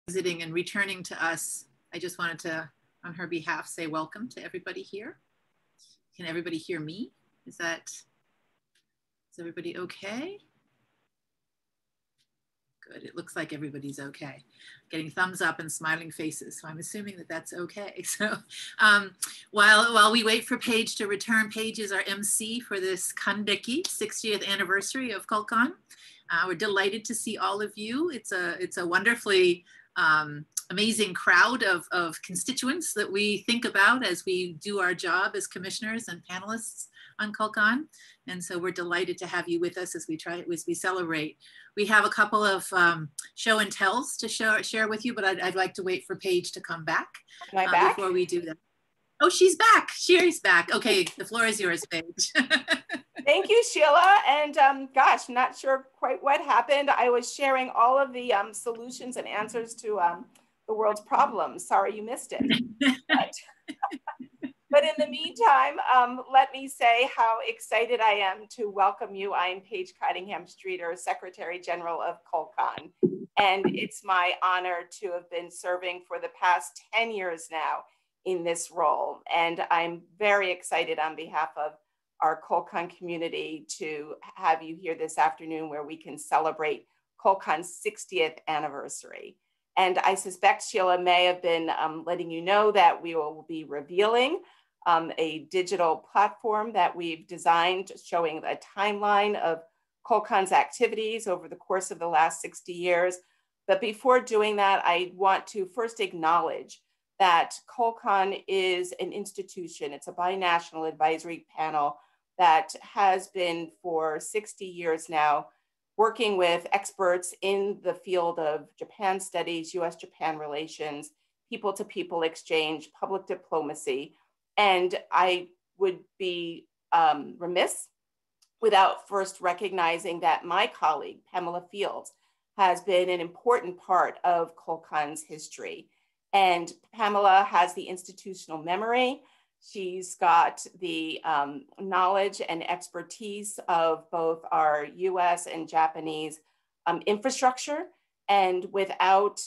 visiting and returning to us, I just wanted to, on her behalf, say welcome to everybody here. Can everybody hear me? Is everybody okay? Good, it looks like everybody's okay. Getting thumbs up and smiling faces, so I'm assuming that that's okay. So while we wait for Paige to return, Paige is our MC for this Kandeki 60th anniversary of CULCON. We're delighted to see all of you. It's a wonderfully amazing crowd of constituents that we think about as we do our job as commissioners and panelists on CULCON. And so we're delighted to have you with us as we celebrate. We have a couple of show and tells to share with you, but I'd like to wait for Paige to come back, before we do that. Oh, she's back. Sherry's back. Okay, the floor is yours, Paige. Thank you, Sheila. And gosh, not sure quite what happened. I was sharing all of the solutions and answers to the world's problems. Sorry you missed it. But in the meantime, let me say how excited I am to welcome you. I am Paige Cottingham-Streeter, Secretary General of CULCON. And it's my honor to have been serving for the past 10 years now in this role. And I'm very excited on behalf of our CULCON community to have you here this afternoon where we can celebrate CULCON's 60th anniversary. And I suspect Sheila may have been letting you know that we will be revealing a digital platform that we've designed showing a timeline of CULCON's activities over the course of the last 60 years. But before doing that, I want to first acknowledge that CULCON is an institution. It's a binational advisory panel that has been for 60 years now, working with experts in the field of Japan studies, US-Japan relations, people-to-people exchange, public diplomacy. And I would be remiss without first recognizing that my colleague, Pamela Fields, has been an important part of CULCON's history. And Pamela has the institutional memory. She's got the knowledge and expertise of both our US and Japanese infrastructure. And without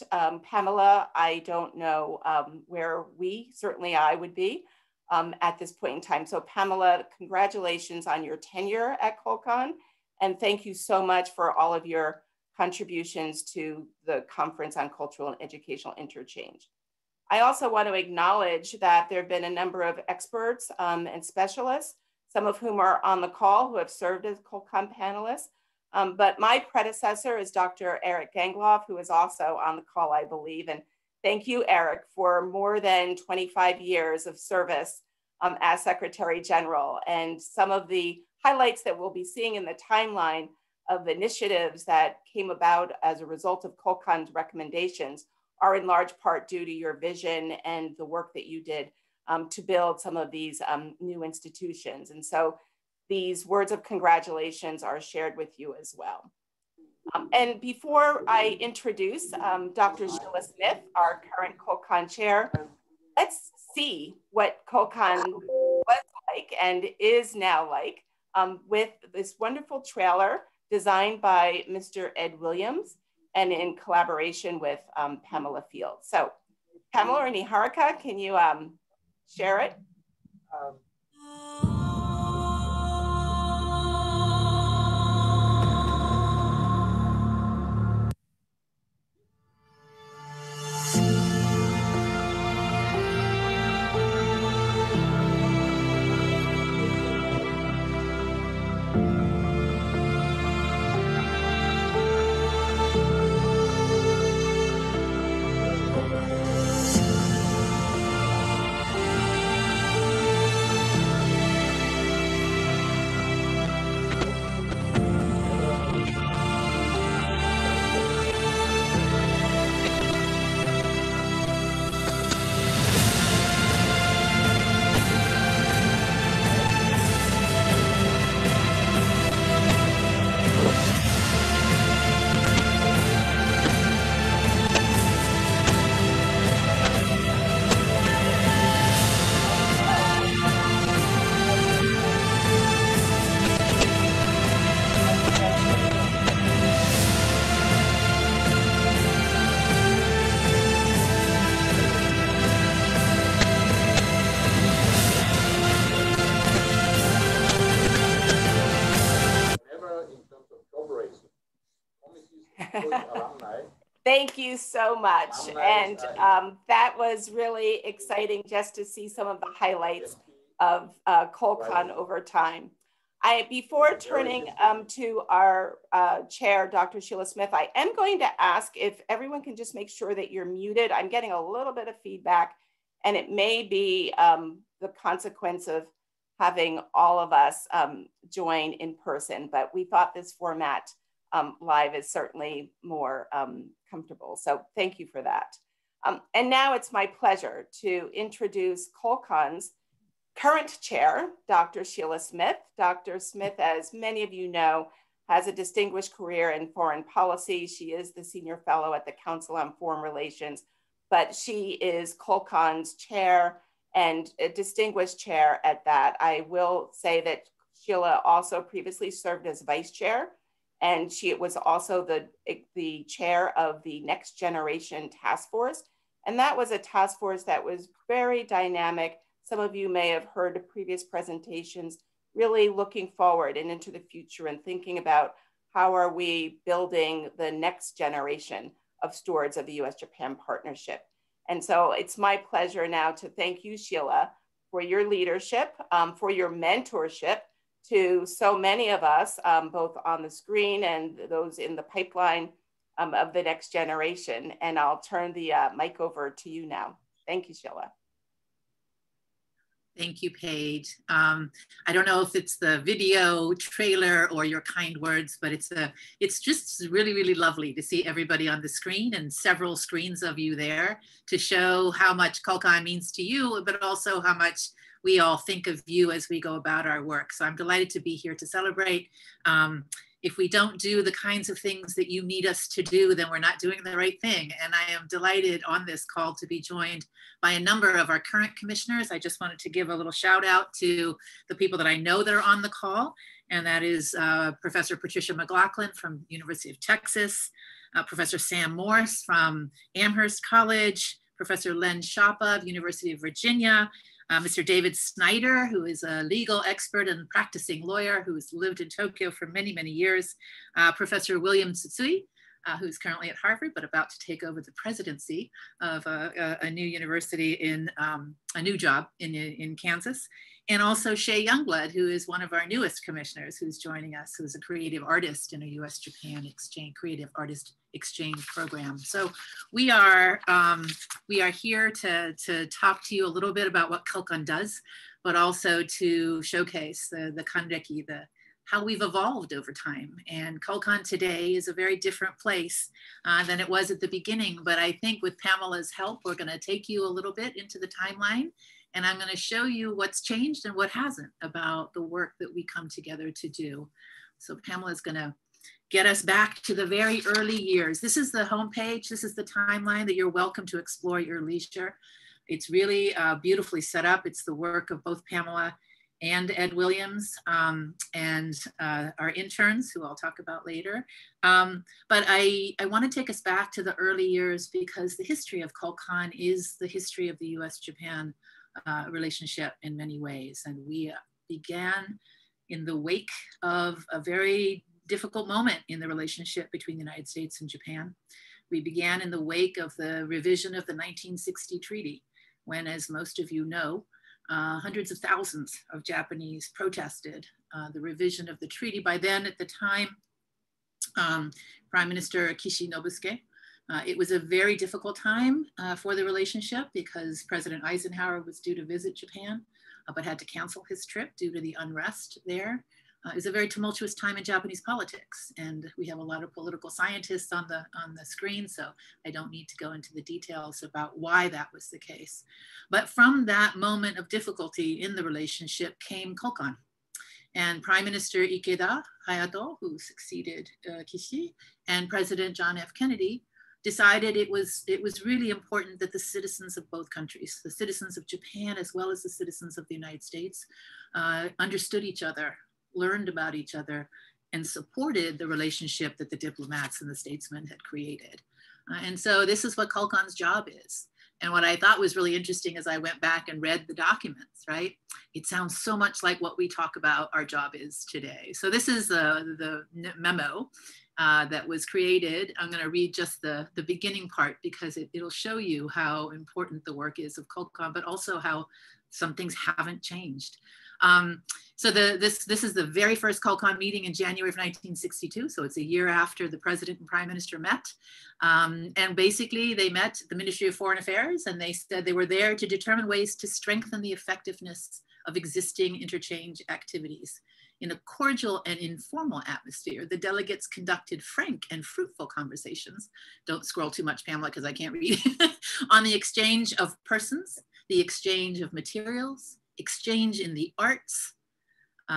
Pamela, I don't know where certainly I would be at this point in time. So Pamela, congratulations on your tenure at CULCON. And thank you so much for all of your contributions to the Conference on Cultural and Educational Interchange. I also want to acknowledge that there have been a number of experts and specialists, some of whom are on the call who have served as CULCON panelists. But my predecessor is Dr. Eric Gangloff, who is also on the call, I believe. And thank you, Eric, for more than 25 years of service as Secretary General. And some of the highlights that we'll be seeing in the timeline of initiatives that came about as a result of CULCON's recommendations are in large part due to your vision and the work that you did to build some of these new institutions. And so these words of congratulations are shared with you as well. And before I introduce Dr. Sheila Smith, our current CULCON chair, let's see what CULCON was like and is now like with this wonderful trailer designed by Mr. Ed Williams and in collaboration with Pamela Fields. So Pamela or Niharika, can you share it? Thank you so much. And that was really exciting just to see some of the highlights of CULCON over time. Before turning to our chair, Dr. Sheila Smith, I am going to ask if everyone can just make sure that you're muted. I'm getting a little bit of feedback, and it may be the consequence of having all of us join in person, but we thought this format live is certainly more comfortable. So thank you for that. And now it's my pleasure to introduce CULCON's current chair, Dr. Sheila Smith. Dr. Smith, as many of you know, has a distinguished career in foreign policy. She is the senior fellow at the Council on Foreign Relations, but she is CULCON's chair and a distinguished chair at that. I will say that Sheila also previously served as vice chair, and she was also the chair of the Next Generation Task Force. And that was a task force that was very dynamic. Some of you may have heard previous presentations, really looking forward and into the future and thinking about how are we building the next generation of stewards of the US-Japan partnership. And so it's my pleasure now to thank you, Sheila, for your leadership, for your mentorship to so many of us, both on the screen and those in the pipeline of the next generation. And I'll turn the mic over to you now. Thank you, Sheila. Thank you, Paige. I don't know if it's the video trailer or your kind words, but it's just really, really lovely to see everybody on the screen and several screens of you there to show how much CULCON means to you, but also how much we all think of you as we go about our work. So I'm delighted to be here to celebrate. If we don't do the kinds of things that you need us to do, then we're not doing the right thing. And I am delighted on this call to be joined by a number of our current commissioners. I just wanted to give a little shout out to the people that I know that are on the call. And that is Professor Patricia McLaughlin from University of Texas, Professor Sam Morse from Amherst College, Professor Len Schapa of University of Virginia, Mr. David Snyder, who is a legal expert and practicing lawyer who has lived in Tokyo for many, many years, Professor William Tsutsui, who's currently at Harvard, but about to take over the presidency of a new university in a new job in Kansas. And also Shay Youngblood, who is one of our newest commissioners who's joining us, who's a creative artist in a US-Japan creative artist exchange program. So we are here to talk to you a little bit about what CULCON does, but also to showcase the kanreki, how we've evolved over time. And CULCON today is a very different place than it was at the beginning. But I think with Pamela's help, we're going to take you a little bit into the timeline. And I'm going to show you what's changed and what hasn't about the work that we come together to do. So Pamela's going to get us back to the very early years. This is the homepage. This is the timeline that you're welcome to explore at your leisure. It's really beautifully set up. It's the work of both Pamela and Ed Williams and our interns, who I'll talk about later. But I want to take us back to the early years because the history of CULCON is the history of the US-Japan relationship in many ways. And we began in the wake of a very difficult moment in the relationship between the United States and Japan. We began in the wake of the revision of the 1960 treaty, when, as most of you know, hundreds of thousands of Japanese protested the revision of the treaty. By then, at the time, Prime Minister Kishi Nobusuke, it was a very difficult time for the relationship because President Eisenhower was due to visit Japan, but had to cancel his trip due to the unrest there. It was a very tumultuous time in Japanese politics, and we have a lot of political scientists on the screen, so I don't need to go into the details about why that was the case. But from that moment of difficulty in the relationship came CULCON. And Prime Minister Ikeda Hayato, who succeeded Kishi, and President John F. Kennedy decided it was really important that the citizens of both countries, the citizens of Japan as well as the citizens of the United States, understood each other, learned about each other, and supported the relationship that the diplomats and the statesmen had created. And so this is what CULCON's job is. And what I thought was really interesting as I went back and read the documents, right? It sounds so much like what we talk about our job is today. So this is the memo. that was created. I'm going to read just the beginning part because it'll show you how important the work is of CULCON, but also how some things haven't changed. So this is the very first CULCON meeting in January of 1962. So it's a year after the president and prime minister met. And basically they met the Ministry of Foreign Affairs, and they said they were there to determine ways to strengthen the effectiveness of existing interchange activities. In a cordial and informal atmosphere, the delegates conducted frank and fruitful conversations. Don't scroll too much, Pamela, because I can't read. On the exchange of persons, the exchange of materials, exchange in the arts,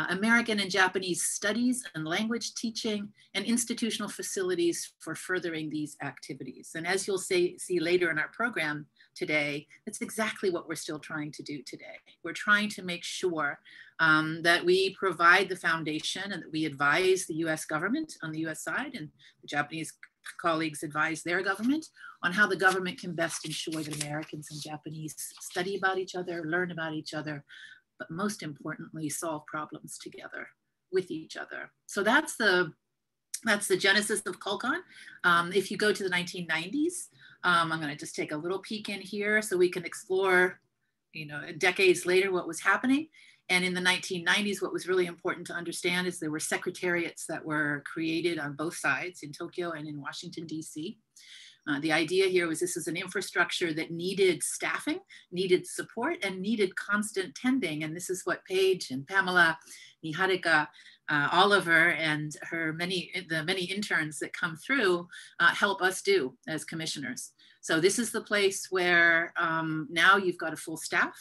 American and Japanese studies and language teaching, and institutional facilities for furthering these activities. And as you'll see later in our program today, that's exactly what we're still trying to do today. We're trying to make sure that we provide the foundation and that we advise the US government on the US side, and the Japanese colleagues advise their government on how the government can best ensure that Americans and Japanese study about each other, learn about each other, but most importantly, solve problems together with each other. So that's the genesis of CULCON. If you go to the 1990s, I'm going to just take a little peek in here so we can explore, decades later what was happening. And in the 1990s, what was really important to understand is there were secretariats that were created on both sides, in Tokyo and in Washington, DC. The idea here was this is an infrastructure that needed staffing, needed support, and needed constant tending. And this is what Paige and Pamela, Niharika, Oliver, and the many interns that come through help us do as commissioners. So this is the place where now you've got a full staff.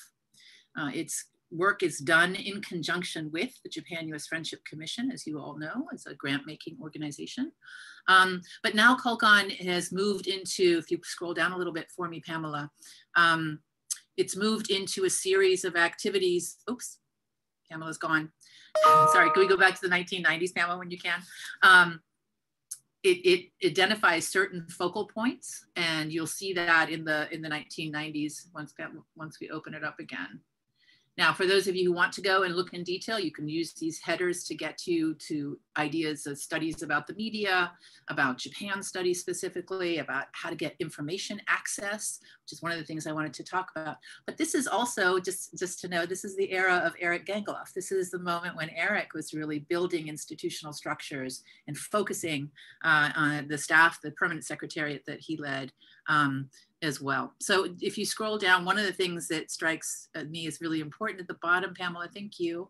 Its work is done in conjunction with the Japan-US Friendship Commission, as you all know, as a grant-making organization. But now CULCON has moved into, if you scroll down a little bit for me, Pamela, it's moved into a series of activities. Oops, Pamela's gone. Sorry, can we go back to the 1990s, Pamela, when you can? It identifies certain focal points, and you'll see that in the 1990s once we open it up again. Now, for those of you who want to go and look in detail, you can use these headers to get you to ideas of studies about the media, about Japan studies specifically, about how to get information access, which is one of the things I wanted to talk about. But this is also, just to know, this is the era of Eric Gengeloff. This is the moment when Eric was really building institutional structures and focusing on the staff, the permanent secretariat that he led, as well. So if you scroll down, one of the things that strikes me as really important at the bottom, Pamela, thank you,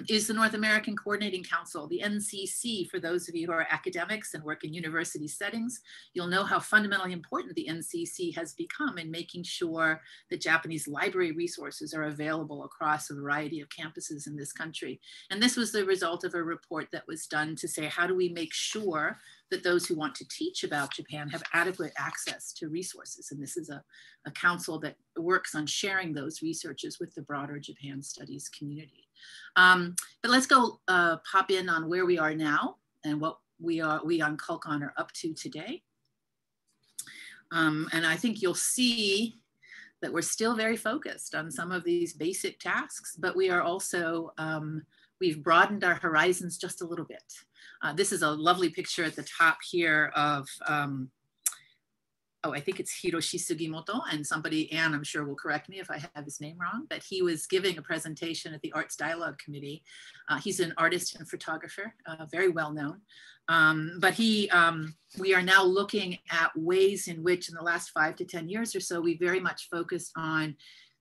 is the North American Coordinating Council, the NCC. For those of you who are academics and work in university settings, you'll know how fundamentally important the NCC has become in making sure that Japanese library resources are available across a variety of campuses in this country. And this was the result of a report that was done to say, how do we make sure that those who want to teach about Japan have adequate access to resources. And this is a council that works on sharing those researches with the broader Japan studies community. But let's go pop in on where we are now and what we on CULCON are up to today. And I think you'll see that we're still very focused on some of these basic tasks, but we are also, we've broadened our horizons just a little bit. This is a lovely picture at the top here of, I think it's Hiroshi Sugimoto, and somebody, Anne, I'm sure will correct me if I have his name wrong, but he was giving a presentation at the Arts Dialogue Committee. He's an artist and photographer, very well known. But we are now looking at ways in which in the last 5 to 10 years or so, we very much focused on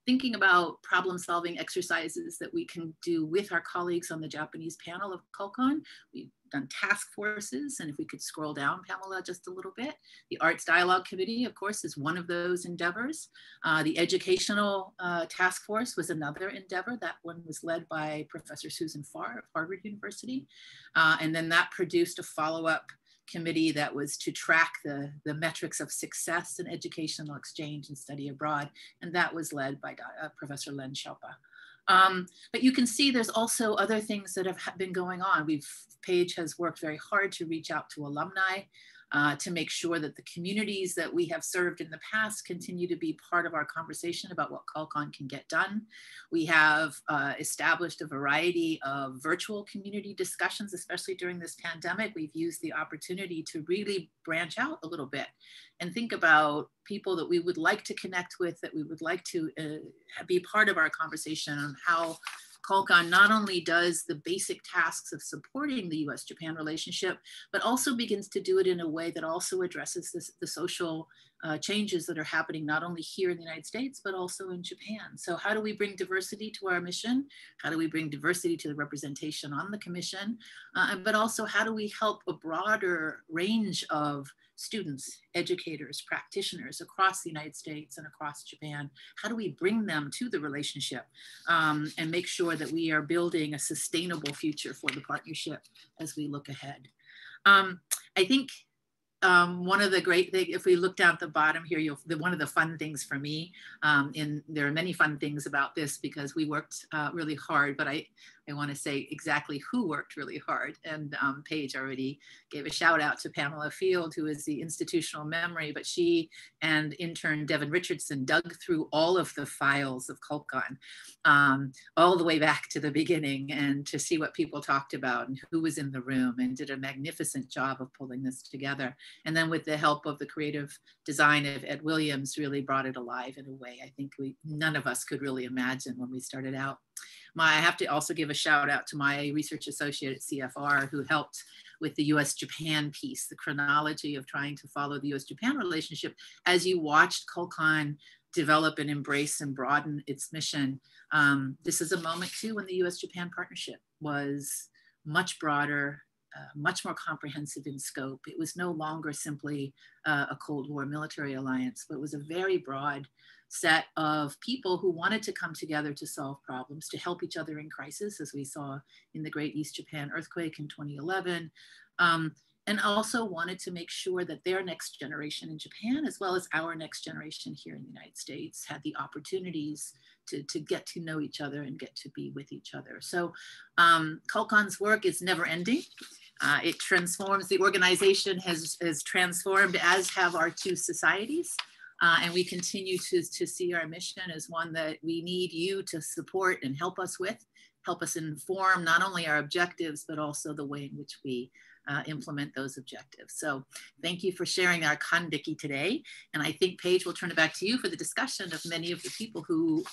thinking about problem-solving exercises that we can do with our colleagues on the Japanese panel of CULCON. We've done task forces, and if we could scroll down, Pamela, just a little bit. The Arts Dialogue Committee, of course, is one of those endeavors. The Educational Task Force was another endeavor. That one was led by Professor Susan Farr of Harvard University. And then that produced a follow-up committee that was to track the metrics of success in educational exchange and study abroad. And that was led by Professor Len Schiappa. But you can see there's also other things that have been going on. Paige has worked very hard to reach out to alumni. to make sure that the communities that we have served in the past continue to be part of our conversation about what CULCON can get done. We have established a variety of virtual community discussions, especially during this pandemic. We've used the opportunity to really branch out a little bit and think about people that we would like to connect with, that we would like to be part of our conversation on how CULCON not only does the basic tasks of supporting the US-Japan relationship, but also begins to do it in a way that also addresses the social changes that are happening not only here in the United States, but also in Japan. So how do we bring diversity to our mission? How do we bring diversity to the representation on the commission? But also how do we help a broader range of students, educators, practitioners across the United States and across Japan? How do we bring them to the relationship and make sure that we are building a sustainable future for the partnership as we look ahead? I think one of the great things, if we look down at the bottom here, one of the fun things for me, and there are many fun things about this because we worked really hard, but I want to say exactly who worked really hard. And Paige already gave a shout out to Pamela Field, who is the institutional memory, but she and intern Devin Richardson dug through all of the files of CULCON, all the way back to the beginning, and to see what people talked about and who was in the room, and did a magnificent job of pulling this together. And then with the help of the creative design of Ed Williams, really brought it alive in a way I think none of us could really imagine when we started out. I have to also give a shout out to my research associate at CFR who helped with the US-Japan piece, the chronology of trying to follow the US-Japan relationship as you watched CULCON develop and embrace and broaden its mission. This is a moment too when the US-Japan partnership was much broader, much more comprehensive in scope. It was no longer simply a Cold War military alliance, but it was a very broad set of people who wanted to come together to solve problems, to help each other in crisis, as we saw in the Great East Japan earthquake in 2011, and also wanted to make sure that their next generation in Japan, as well as our next generation here in the United States, had the opportunities to get to know each other and get to be with each other. So CULCON's work is never ending. It transforms, the organization has transformed, as have our two societies. And we continue to see our mission as one that we need you to support and help us with, help us inform not only our objectives, but also the way in which we implement those objectives. So thank you for sharing our Kandiki today. And I think, Paige, we'll turn it back to you for the discussion of many of the people who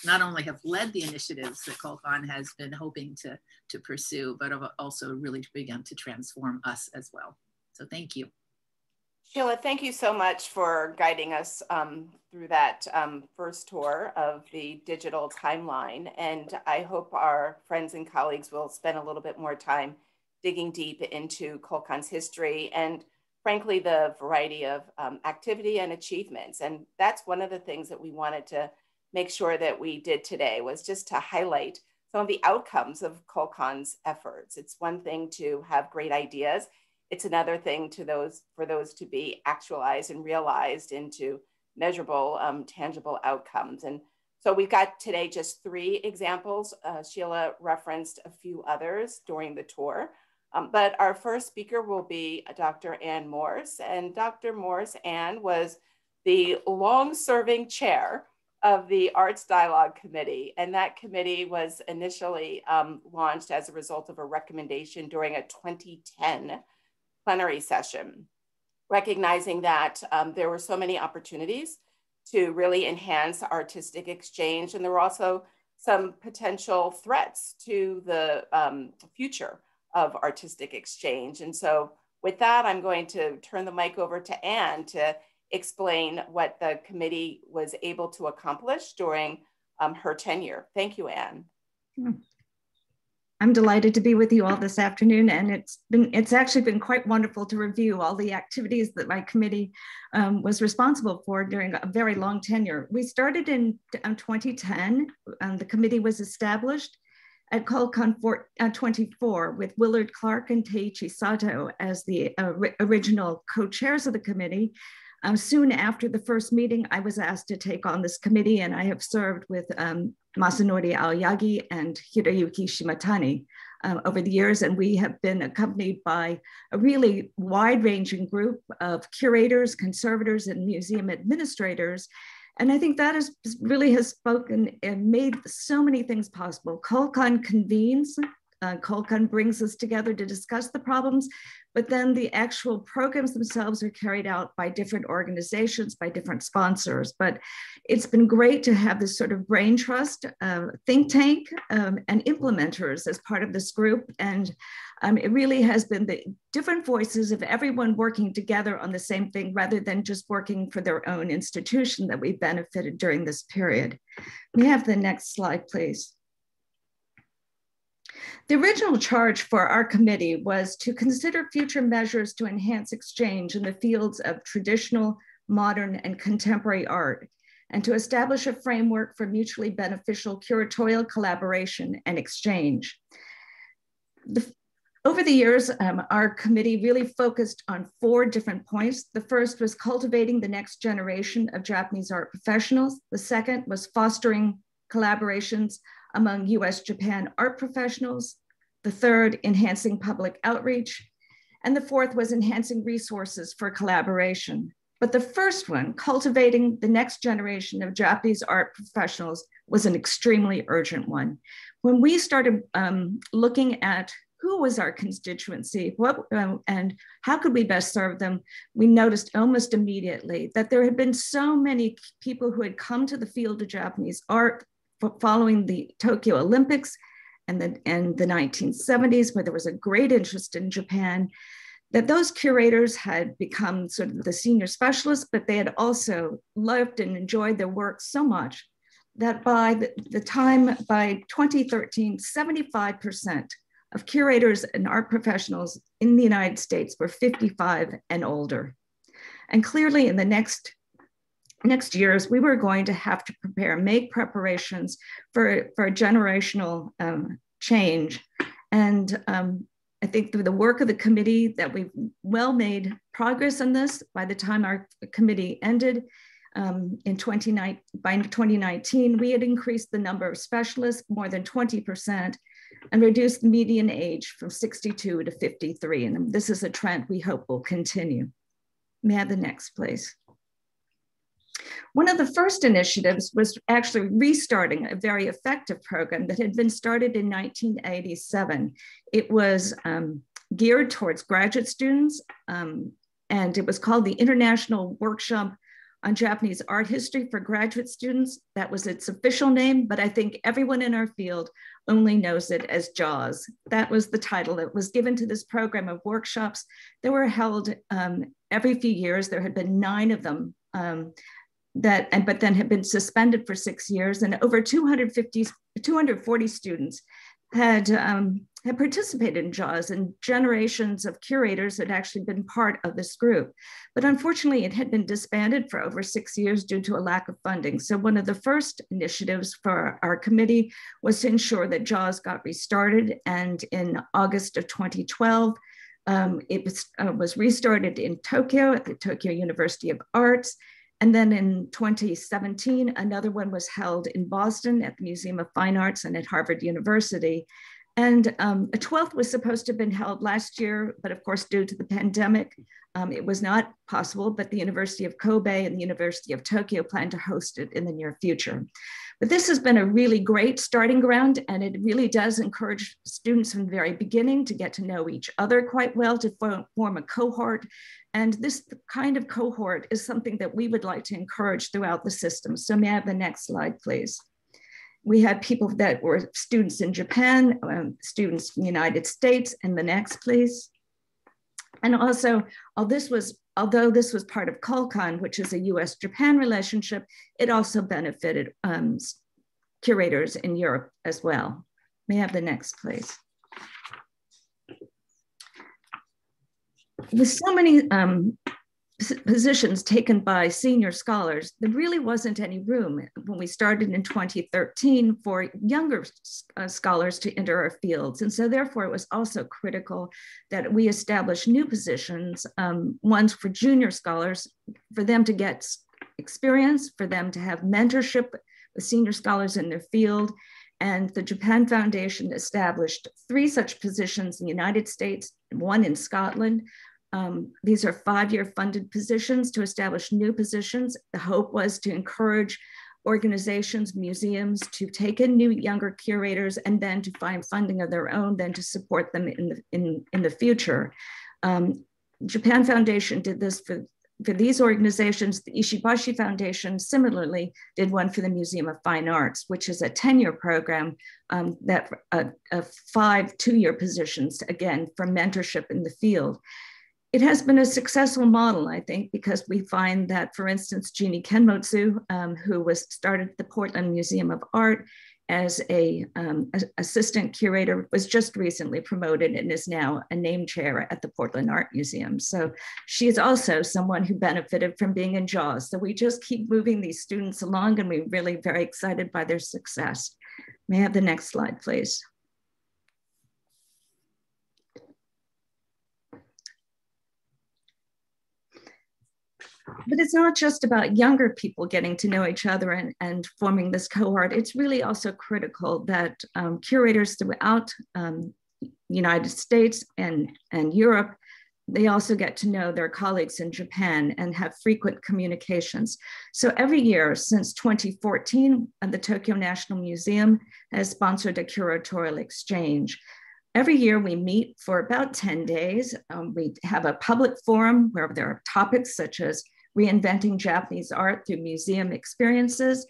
not only have led the initiatives that CULCON has been hoping to pursue, but have also really begun to transform us as well. So thank you. Sheila, thank you so much for guiding us through that first tour of the digital timeline. And I hope our friends and colleagues will spend a little bit more time digging deep into CULCON's history and, frankly, the variety of activity and achievements. And that's one of the things that we wanted to make sure that we did today, was just to highlight some of the outcomes of CULCON's efforts. It's one thing to have great ideas. It's another thing for those to be actualized and realized into measurable, tangible outcomes. And so we've got today just 3 examples. Sheila referenced a few others during the tour, but our first speaker will be Dr. Ann Morse. And Dr. Morse, Ann, was the long-serving chair of the Arts Dialogue Committee. And that committee was initially launched as a result of a recommendation during a 2010 plenary session, recognizing that there were so many opportunities to really enhance artistic exchange. And there were also some potential threats to the future of artistic exchange. And so with that, I'm going to turn the mic over to Ann to explain what the committee was able to accomplish during her tenure. Thank you, Ann. I'm delighted to be with you all this afternoon, and it's actually been quite wonderful to review all the activities that my committee was responsible for during a very long tenure. We started in 2010. The committee was established at CULCON 24 with Willard Clark and Teiichi Sato as the original co-chairs of the committee. Soon after the first meeting, I was asked to take on this committee, and I have served with Masanori Aoyagi and Hiroyuki Shimatani over the years, and we have been accompanied by a really wide-ranging group of curators, conservators, and museum administrators. And I think that really has spoken and made so many things possible. CULCON convenes. CULCON brings us together to discuss the problems, but then the actual programs themselves are carried out by different organizations, by different sponsors. But it's been great to have this sort of brain trust, think tank, and implementers as part of this group. And it really has been the different voices of everyone working together on the same thing rather than just working for their own institution that we benefited during this period. May I have the next slide, please? The original charge for our committee was to consider future measures to enhance exchange in the fields of traditional, modern, and contemporary art, and to establish a framework for mutually beneficial curatorial collaboration and exchange. Over the years, our committee really focused on 4 different points. The first was cultivating the next generation of Japanese art professionals. The second was fostering collaborations among US-Japan art professionals. The third, enhancing public outreach. And the fourth was enhancing resources for collaboration. But the first one, cultivating the next generation of Japanese art professionals, was an extremely urgent one. When we started looking at who was our constituency, and how could we best serve them, we noticed almost immediately that there had been so many people who had come to the field of Japanese art following the Tokyo Olympics and the 1970s, where there was a great interest in Japan, that those curators had become sort of the senior specialists, but they had also loved and enjoyed their work so much that by 2013, 75% of curators and art professionals in the United States were 55 and older. And clearly in the next years, we were going to have to make preparations for a generational change. And I think through the work of the committee that we've well made progress on this. By the time our committee ended by 2019, we had increased the number of specialists more than 20% and reduced the median age from 62 to 53. And this is a trend we hope will continue. May I have the next, please? One of the first initiatives was actually restarting a very effective program that had been started in 1987. It was geared towards graduate students, and it was called the International Workshop on Japanese Art History for Graduate Students. That was its official name, but I think everyone in our field only knows it as JAWS. That was the title that was given to this program of workshops that were held every few years. There had been 9 of them but then had been suspended for 6 years, and over 240 students had participated in JAWS, and generations of curators had actually been part of this group. But unfortunately, it had been disbanded for over 6 years due to a lack of funding. So one of the first initiatives for our committee was to ensure that JAWS got restarted, and in August of 2012, it was restarted in Tokyo at the Tokyo University of Arts. And then in 2017, another one was held in Boston at the Museum of Fine Arts and at Harvard University. And a 12th was supposed to have been held last year, but of course, due to the pandemic, it was not possible, but the University of Kobe and the University of Tokyo plan to host it in the near future. But this has been a really great starting ground, and it really does encourage students from the very beginning to get to know each other quite well, to form a cohort. And this kind of cohort is something that we would like to encourage throughout the system. So may I have the next slide, please? We had people that were students in Japan, students in the United States, and the next, please. And also, although this was part of CULCON, which is a US-Japan relationship, it also benefited curators in Europe as well. May I have the next, please? With so many positions taken by senior scholars, there really wasn't any room when we started in 2013 for younger scholars to enter our fields. And so therefore it was also critical that we establish new positions, ones for junior scholars, for them to get experience, for them to have mentorship with senior scholars in their field, And the Japan Foundation established 3 such positions in the United States, 1 in Scotland. These are 5-year funded positions to establish new positions. The hope was to encourage organizations, museums to take in new younger curators and then to find funding of their own, then to support them in the future. Japan Foundation did this for these organizations. The Ishibashi Foundation similarly did one for the Museum of Fine Arts, which is a 10-year program that 5 2-year positions, again, for mentorship in the field. It has been a successful model, I think, because we find that, for instance, Jeannie Kenmotsu, who started the Portland Museum of Art as an assistant curator, was just recently promoted and is now a name chair at the Portland Art Museum. So she is also someone who benefited from being in JAWS. So we just keep moving these students along, and we're really very excited by their success. May I have the next slide, please? But it's not just about younger people getting to know each other and forming this cohort. It's really also critical that curators throughout United States and Europe, they also get to know their colleagues in Japan and have frequent communications. So every year since 2014, the Tokyo National Museum has sponsored a curatorial exchange. Every year we meet for about 10 days. We have a public forum where there are topics such as reinventing Japanese art through museum experiences.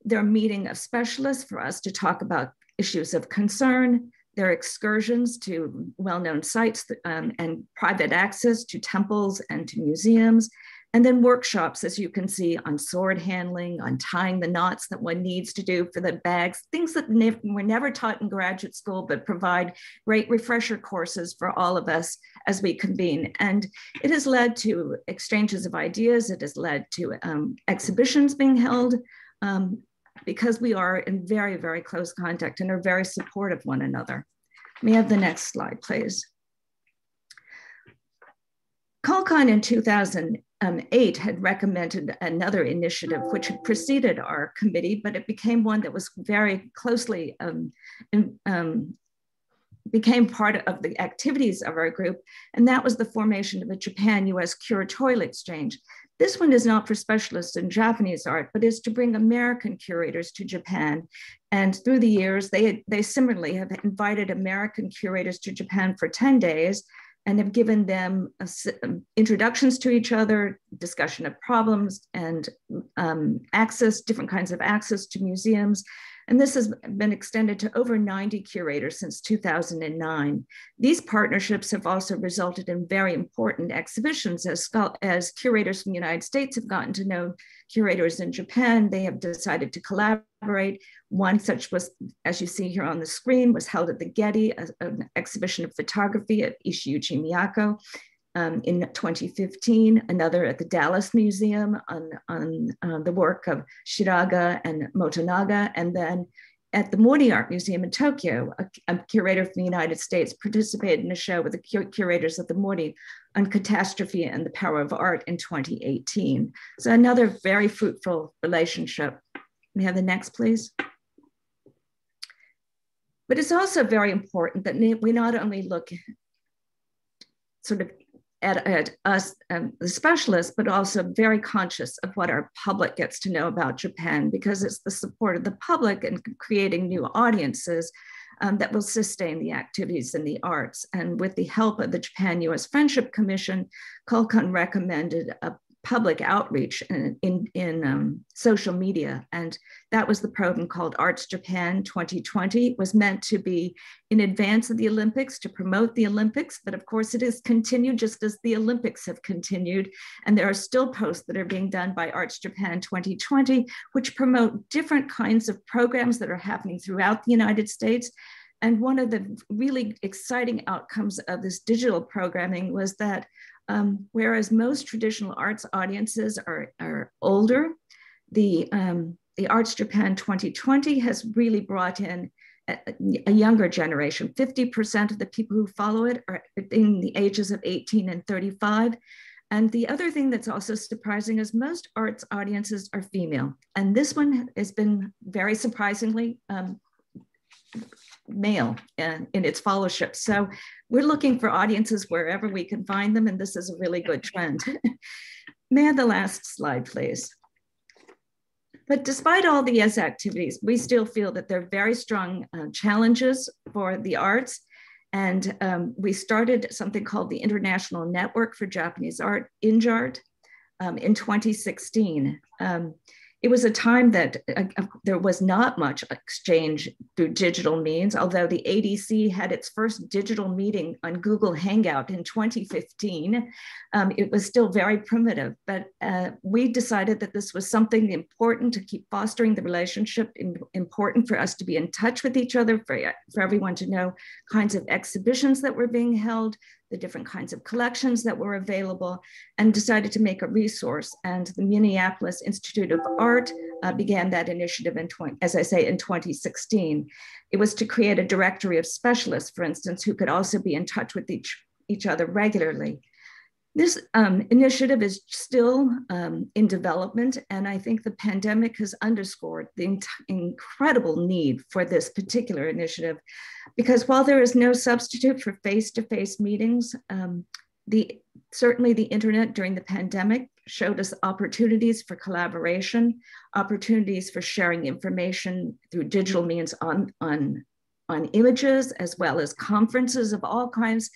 They're meeting of specialists for us to talk about issues of concern. There are excursions to well-known sites and private access to temples and to museums. And then workshops, as you can see, on sword handling, on tying the knots that one needs to do for the bags, things that were never taught in graduate school, but provide great refresher courses for all of us as we convene. And it has led to exchanges of ideas. It has led to exhibitions being held because we are in very, very close contact and are very supportive of one another. May I have the next slide, please? CULCON in 2008 had recommended another initiative which had preceded our committee, but it became one that was very closely, became part of the activities of our group, and that was the formation of a Japan-US curatorial exchange. This one is not for specialists in Japanese art, but is to bring American curators to Japan. And through the years, they similarly have invited American curators to Japan for 10 days, and have given them introductions to each other, discussion of problems, and access, different kinds of access to museums. And this has been extended to over 90 curators since 2009. These partnerships have also resulted in very important exhibitions. As curators from the United States have gotten to know curators in Japan, they have decided to collaborate. One such was, as you see here on the screen, was held at the Getty, an exhibition of photography at Ishiuchi Miyako in 2015. Another at the Dallas Museum on the work of Shiraga and Motonaga. And then at the Mori Art Museum in Tokyo, a curator from the United States participated in a show with the curators of the Mori on catastrophe and the power of art in 2018. So another very fruitful relationship. May I have the next, please? But it's also very important that we not only look sort of at us, the specialists, but also very conscious of what our public gets to know about Japan, because it's the support of the public and creating new audiences that will sustain the activities in the arts. And with the help of the Japan-US Friendship Commission, CULCON recommended a public outreach in social media. And that was the program called Arts Japan 2020. It was meant to be in advance of the Olympics, to promote the Olympics, but of course it has continued just as the Olympics have continued. And there are still posts that are being done by Arts Japan 2020, which promote different kinds of programs that are happening throughout the United States. And one of the really exciting outcomes of this digital programming was that whereas most traditional arts audiences are older, the Arts Japan 2020 has really brought in a younger generation. 50% of the people who follow it are in the ages of 18 and 35. And the other thing that's also surprising is most arts audiences are female. And this one has been very surprisingly male in its followership. So we're looking for audiences wherever we can find them, and this is a really good trend. May I have the last slide, please? But despite all the yes activities, we still feel that there are very strong challenges for the arts. And we started something called the International Network for Japanese Art, INJART, in 2016. It was a time that there was not much exchange through digital means, although the ADC had its first digital meeting on Google Hangout in 2015. It was still very primitive, but we decided that this was something important to keep fostering the relationship, important for us to be in touch with each other, for everyone to know kinds of exhibitions that were being held, the different kinds of collections that were available, and decided to make a resource. And the Minneapolis Institute of Art began that initiative in 2016. It was to create a directory of specialists, for instance, who could also be in touch with each other regularly. This initiative is still in development, and I think the pandemic has underscored the incredible need for this particular initiative, because while there is no substitute for face-to-face meetings, certainly the internet during the pandemic showed us opportunities for collaboration, opportunities for sharing information through digital means on images, as well as conferences of all kinds.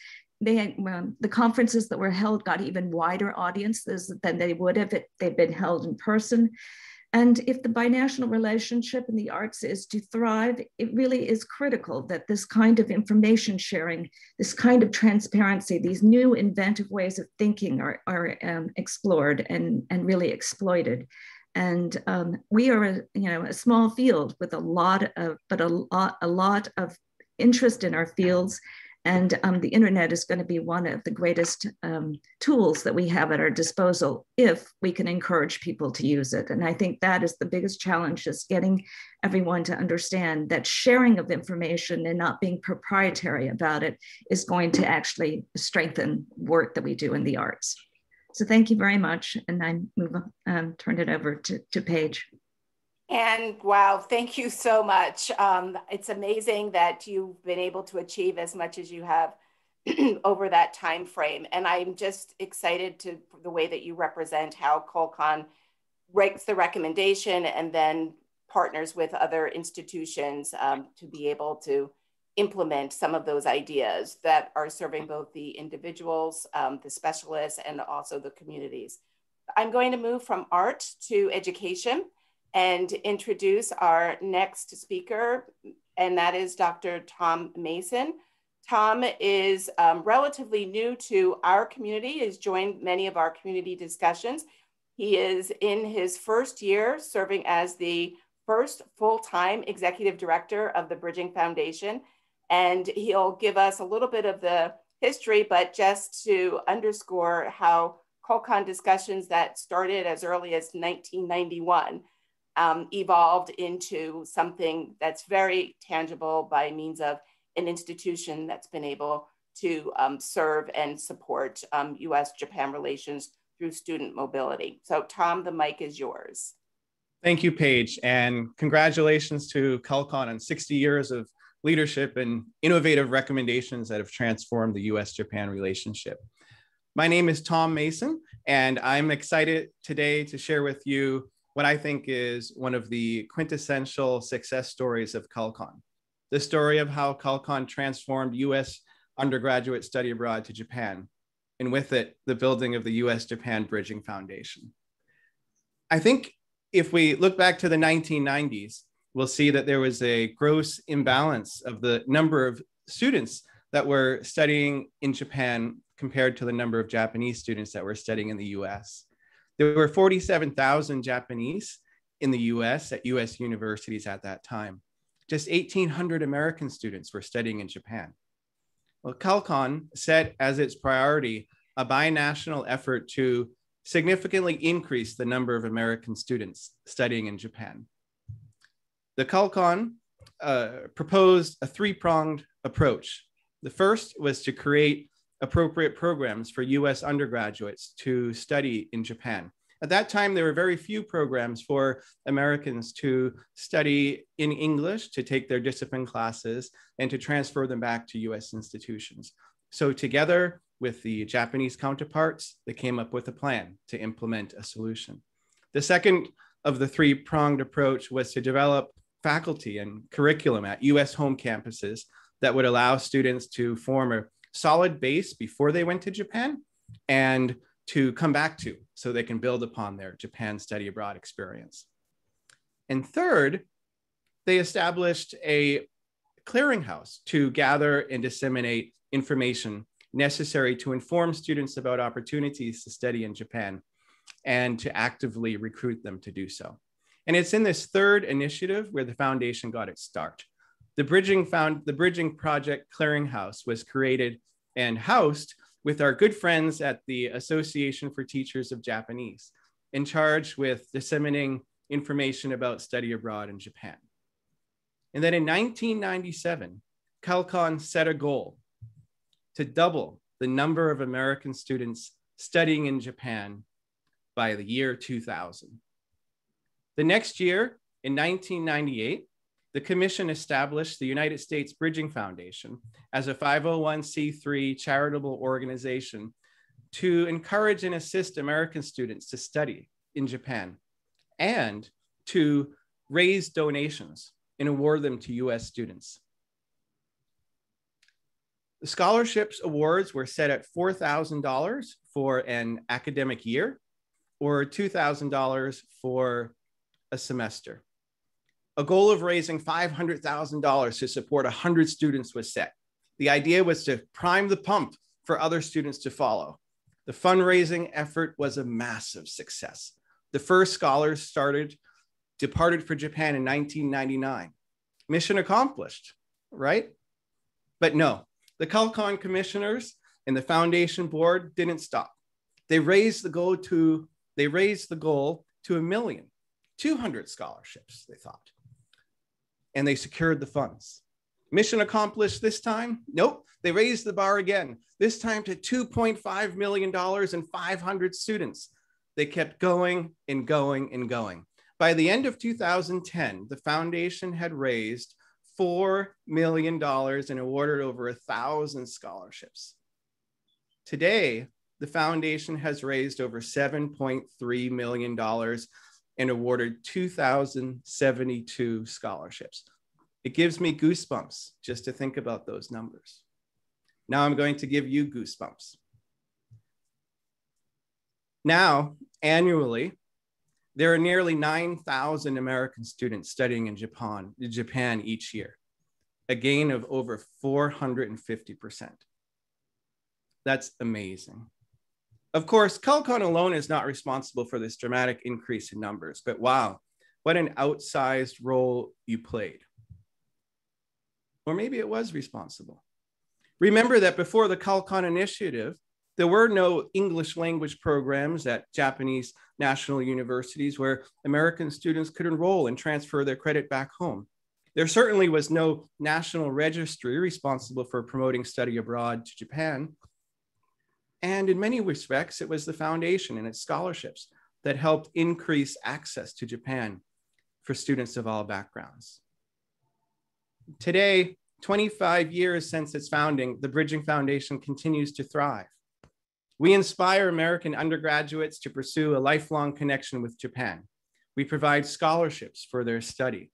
The conferences that were held got even wider audiences than they would have if they'd been held in person. And if the binational relationship in the arts is to thrive, it really is critical that this kind of information sharing, this kind of transparency, these new inventive ways of thinking are explored and really exploited. And we are a small field with a lot of interest in our fields. And the internet is going to be one of the greatest tools that we have at our disposal if we can encourage people to use it. And I think that is the biggest challenge, is getting everyone to understand that sharing of information and not being proprietary about it is going to actually strengthen work that we do in the arts. So thank you very much. And I turn it over to Paige. And wow, thank you so much. It's amazing that you've been able to achieve as much as you have over that time frame. And I'm just excited for the way that you represent how CULCON ranks the recommendation and then partners with other institutions to be able to implement some of those ideas that are serving both the individuals, the specialists, and also the communities. I'm going to move from art to education and introduce our next speaker, and that is Dr. Tom Mason. Tom is relatively new to our community, has joined many of our community discussions. He is in his first year serving as the first full-time executive director of the Bridging Foundation, and he'll give us a little bit of the history, but just to underscore how CULCON discussions that started as early as 1991 evolved into something that's very tangible by means of an institution that's been able to serve and support US-Japan relations through student mobility. So Tom, the mic is yours. Thank you, Paige, and congratulations to CULCON on 60 years of leadership and innovative recommendations that have transformed the US-Japan relationship. My name is Tom Mason, and I'm excited today to share with you what I think is one of the quintessential success stories of CULCON, the story of how CULCON transformed US undergraduate study abroad to Japan, and with it, the building of the US-Japan Bridging Foundation. I think if we look back to the 1990s, we'll see that there was a gross imbalance of the number of students that were studying in Japan compared to the number of Japanese students that were studying in the US. There were 47,000 Japanese in the US at US universities at that time. Just 1,800 American students were studying in Japan. Well, CULCON set as its priority a binational effort to significantly increase the number of American students studying in Japan. The CULCON proposed a three-pronged approach. The first was to create appropriate programs for US undergraduates to study in Japan. At that time, there were very few programs for Americans to study in English, to take their discipline classes, and to transfer them back to US institutions. So together with the Japanese counterparts, they came up with a plan to implement a solution. The second of the three-pronged approach was to develop faculty and curriculum at US home campuses that would allow students to form a solid base before they went to Japan and to come back to, so they can build upon their Japan study abroad experience. And third, they established a clearinghouse to gather and disseminate information necessary to inform students about opportunities to study in Japan and to actively recruit them to do so. And it's in this third initiative where the foundation got its start. The Bridging Project Clearinghouse was created and housed with our good friends at the Association for Teachers of Japanese, in charge with disseminating information about study abroad in Japan. And then in 1997, CULCON set a goal to double the number of American students studying in Japan by the year 2000. The next year, in 1998, the Commission established the United States Bridging Foundation as a 501c3 charitable organization to encourage and assist American students to study in Japan and to raise donations and award them to US students. The scholarships awards were set at $4,000 for an academic year or $2,000 for a semester. A goal of raising $500,000 to support 100 students was set. The idea was to prime the pump for other students to follow. The fundraising effort was a massive success. The first scholars departed for Japan in 1999. Mission accomplished, right? But no, the CULCON commissioners and the foundation board didn't stop. They raised the goal to 1,200,000 scholarships, they thought. And they secured the funds. Mission accomplished this time? Nope, they raised the bar again, this time to $2.5 million and 500 students. They kept going and going and going. By the end of 2010, the foundation had raised $4 million and awarded over 1,000 scholarships. Today, the foundation has raised over $7.3 million and awarded 2,072 scholarships. It gives me goosebumps just to think about those numbers. Now I'm going to give you goosebumps. Now, annually, there are nearly 9,000 American students studying in Japan each year, a gain of over 450%. That's amazing. Of course, CULCON alone is not responsible for this dramatic increase in numbers, but wow, what an outsized role you played. Or maybe it was responsible. Remember that before the CULCON initiative, there were no English language programs at Japanese national universities where American students could enroll and transfer their credit back home. There certainly was no national registry responsible for promoting study abroad to Japan. And in many respects, it was the foundation and its scholarships that helped increase access to Japan for students of all backgrounds. Today, 25 years since its founding, the Bridging Foundation continues to thrive. We inspire American undergraduates to pursue a lifelong connection with Japan. We provide scholarships for their study.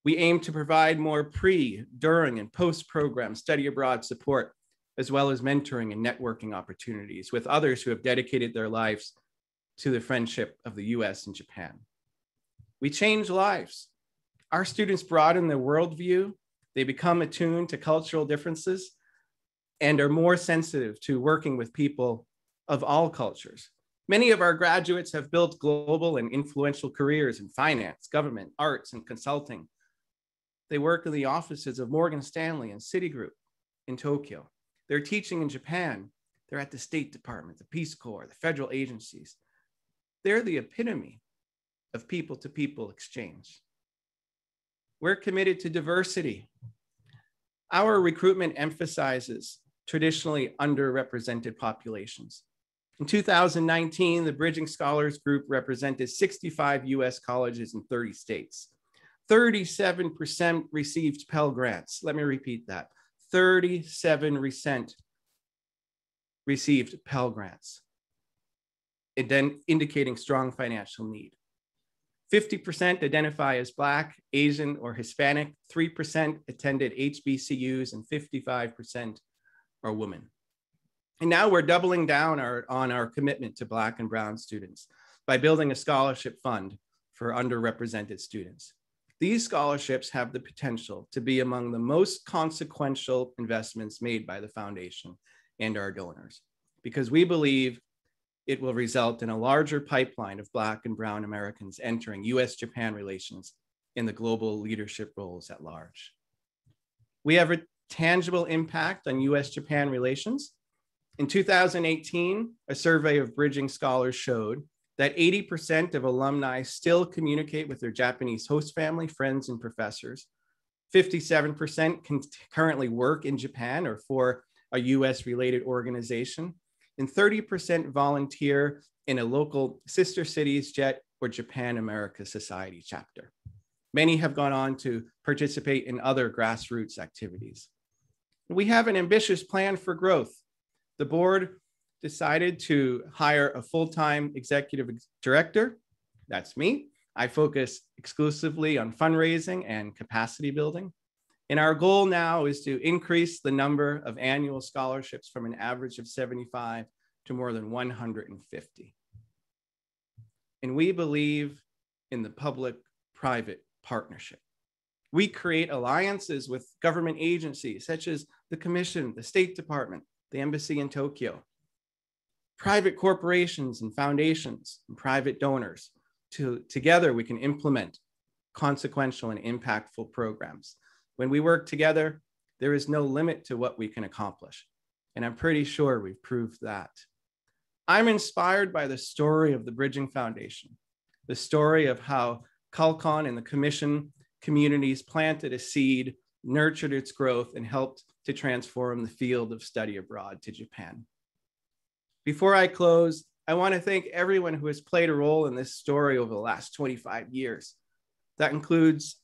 We aim to provide more pre, during, and post-program study abroad support, as well as mentoring and networking opportunities with others who have dedicated their lives to the friendship of the US and Japan. We change lives. Our students broaden their worldview, they become attuned to cultural differences, and are more sensitive to working with people of all cultures. Many of our graduates have built global and influential careers in finance, government, arts, and consulting. They work in the offices of Morgan Stanley and Citigroup in Tokyo. They're teaching in Japan. They're at the State Department, the Peace Corps, the federal agencies. They're the epitome of people-to-people exchange. We're committed to diversity. Our recruitment emphasizes traditionally underrepresented populations. In 2019, the Bridging Scholars Group represented 65 US colleges in 30 states. 37% received Pell Grants. Let me repeat that. 37% received Pell Grants, indicating strong financial need. 50% identify as Black, Asian, or Hispanic. 3% attended HBCUs, and 55% are women. And now we're doubling down on our commitment to Black and Brown students by building a scholarship fund for underrepresented students. These scholarships have the potential to be among the most consequential investments made by the foundation and our donors, because we believe it will result in a larger pipeline of Black and Brown Americans entering US-Japan relations in the global leadership roles at large. We have a tangible impact on US-Japan relations. In 2018, a survey of Bridging Scholars showed that 80% of alumni still communicate with their Japanese host family, friends, and professors. 57% can currently work in Japan or for a US-related organization, and 30% volunteer in a local sister cities, JET, or Japan America Society chapter. Many have gone on to participate in other grassroots activities. We have an ambitious plan for growth. The board decided to hire a full-time executive director. That's me. I focus exclusively on fundraising and capacity building. And our goal now is to increase the number of annual scholarships from an average of 75 to more than 150. And we believe in the public-private partnership. We create alliances with government agencies such as the Commission, the State Department, the Embassy in Tokyo, private corporations and foundations and private donors. Together, we can implement consequential and impactful programs. When we work together, there is no limit to what we can accomplish. And I'm pretty sure we've proved that. I'm inspired by the story of the Bridging Foundation, the story of how CULCON and the Commission communities planted a seed, nurtured its growth, and helped to transform the field of study abroad to Japan. Before I close, I want to thank everyone who has played a role in this story over the last 25 years. That includes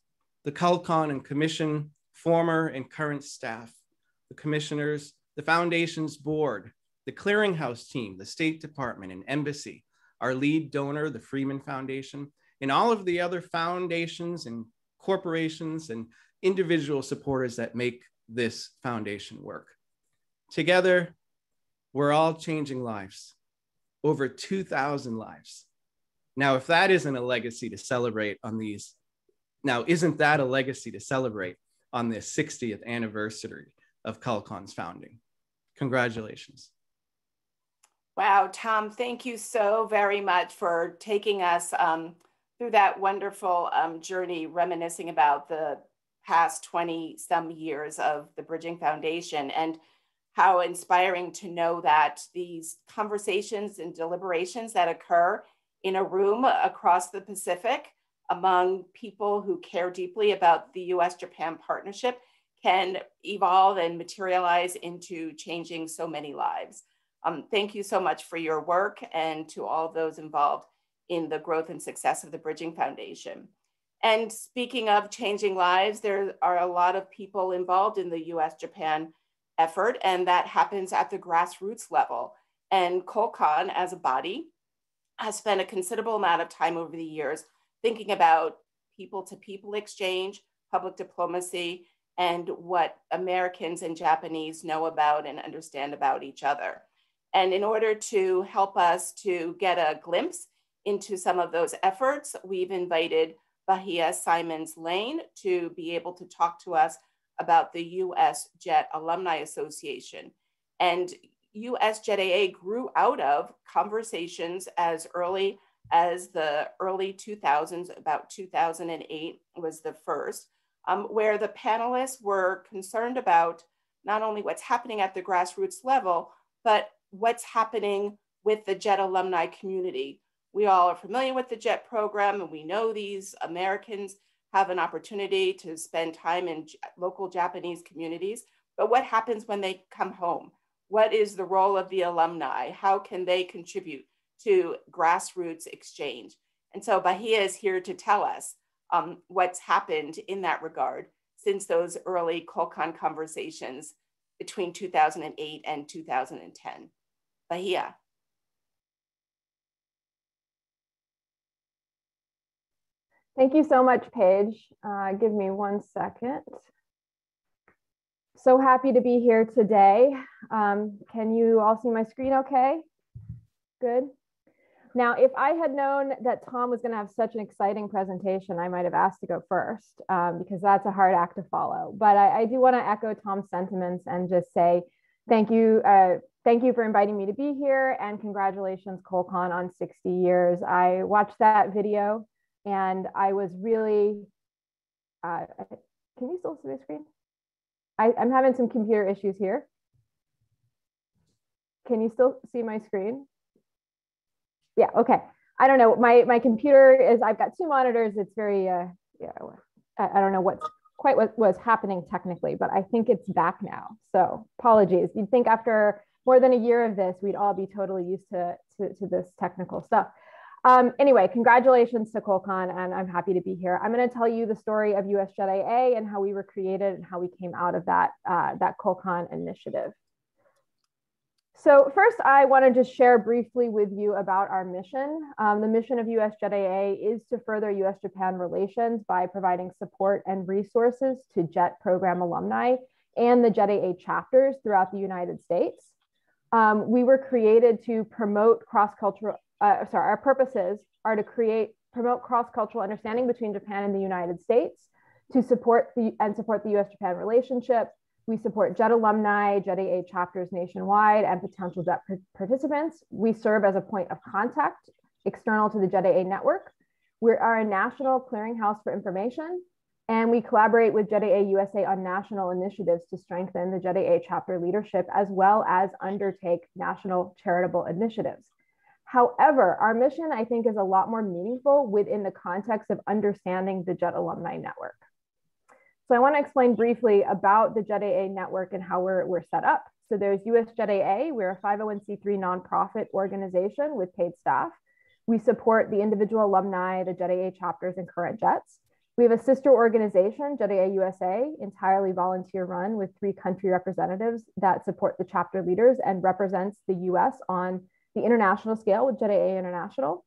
the CULCON and Commission former and current staff, the commissioners, the foundation's board, the clearinghouse team, the State Department and Embassy, our lead donor, the Freeman Foundation, and all of the other foundations and corporations and individual supporters that make this foundation work. Together, we're all changing lives, over 2,000 lives. Now, if that isn't a legacy to celebrate on these, now isn't that a legacy to celebrate on this 60th anniversary of CULCON's founding? Congratulations. Wow, Tom, thank you so very much for taking us through that wonderful journey, reminiscing about the past 20-some years of the Bridging Foundation, and how inspiring to know that these conversations and deliberations that occur in a room across the Pacific among people who care deeply about the US-Japan partnership can evolve and materialize into changing so many lives. Thank you so much for your work, and to all those involved in the growth and success of the Bridging Foundation. And speaking of changing lives, there are a lot of people involved in the US-Japan effort, and that happens at the grassroots level. And CULCON as a body has spent a considerable amount of time over the years thinking about people-to-people exchange, public diplomacy, and what Americans and Japanese know about and understand about each other. And in order to help us to get a glimpse into some of those efforts, we've invited Bahia Simons Lane to be able to talk to us about the US JET Alumni Association. And US JET AA grew out of conversations as early as the early 2000s, about 2008 was the first, where the panelists were concerned about not only what's happening at the grassroots level, but what's happening with the JET alumni community. We all are familiar with the JET program, and we know these Americans have an opportunity to spend time in local Japanese communities, but what happens when they come home? What is the role of the alumni? How can they contribute to grassroots exchange? And so Bahia is here to tell us what's happened in that regard since those early CULCON conversations between 2008 and 2010. Bahia. Thank you so much, Paige. Give me 1 second. So happy to be here today. Can you all see my screen okay? Good. Now, if I had known that Tom was going to have such an exciting presentation, I might have asked to go first because that's a hard act to follow. But I do want to echo Tom's sentiments and just say thank you. Thank you for inviting me to be here, and congratulations, CULCON, on 60 years. I watched that video and I was really, can you still see the screen? I'm having some computer issues here. Can you still see my screen? Yeah, okay. I don't know, my computer is, I've got 2 monitors. It's very, yeah, I don't know what was happening technically, but I think it's back now. So apologies. You'd think after more than a year of this, we'd all be totally used to this technical stuff. Anyway, congratulations to CULCON, and I'm happy to be here. I'm going to tell you the story of USJET and how we were created and how we came out of that CULCON initiative. So first, I want to just share briefly with you about our mission. The mission of USJET is to further US-Japan relations by providing support and resources to JET program alumni and the JET chapters throughout the United States. We were created to promote cross-cultural, our purposes are to promote cross-cultural understanding between Japan and the United States, to support the US-Japan relationship. We support JET alumni, JET chapters nationwide, and potential JET participants. We serve as a point of contact external to the JET network. We are a national clearinghouse for information, and we collaborate with JET USA on national initiatives to strengthen the JET chapter leadership, as well as undertake national charitable initiatives. However, our mission, I think, is a lot more meaningful within the context of understanding the JET alumni network. So I want to explain briefly about the JET network and how we're set up. So there's USJET. We're a 501c3 nonprofit organization with paid staff. We support the individual alumni, the JET chapters, and current JETs. We have a sister organization, JET USA, entirely volunteer run, with 3 country representatives that support the chapter leaders and represents the US on the international scale with JET International.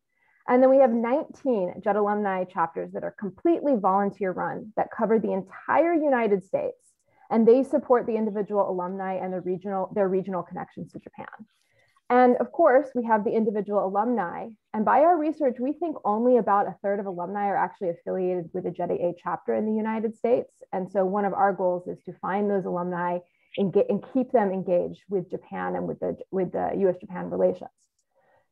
And then we have 19 JET alumni chapters that are completely volunteer run that cover the entire United States. And they support the individual alumni and their regional connections to Japan. And of course, we have the individual alumni. And by our research, we think only about 1/3 of alumni are actually affiliated with a JET chapter in the United States. And so one of our goals is to find those alumni and keep them engaged with Japan and with the US-Japan relations.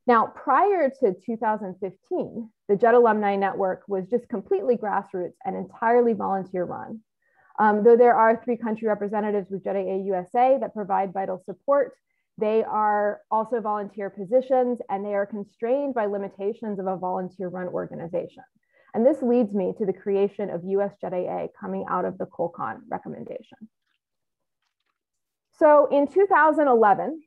Now, prior to 2015, the JET Alumni Network was just completely grassroots and entirely volunteer run. Though there are 3 country representatives with JET USA that provide vital support, they are also volunteer positions, and they are constrained by limitations of a volunteer run organization. And this leads me to the creation of USJET coming out of the CULCON recommendation. So in 2011,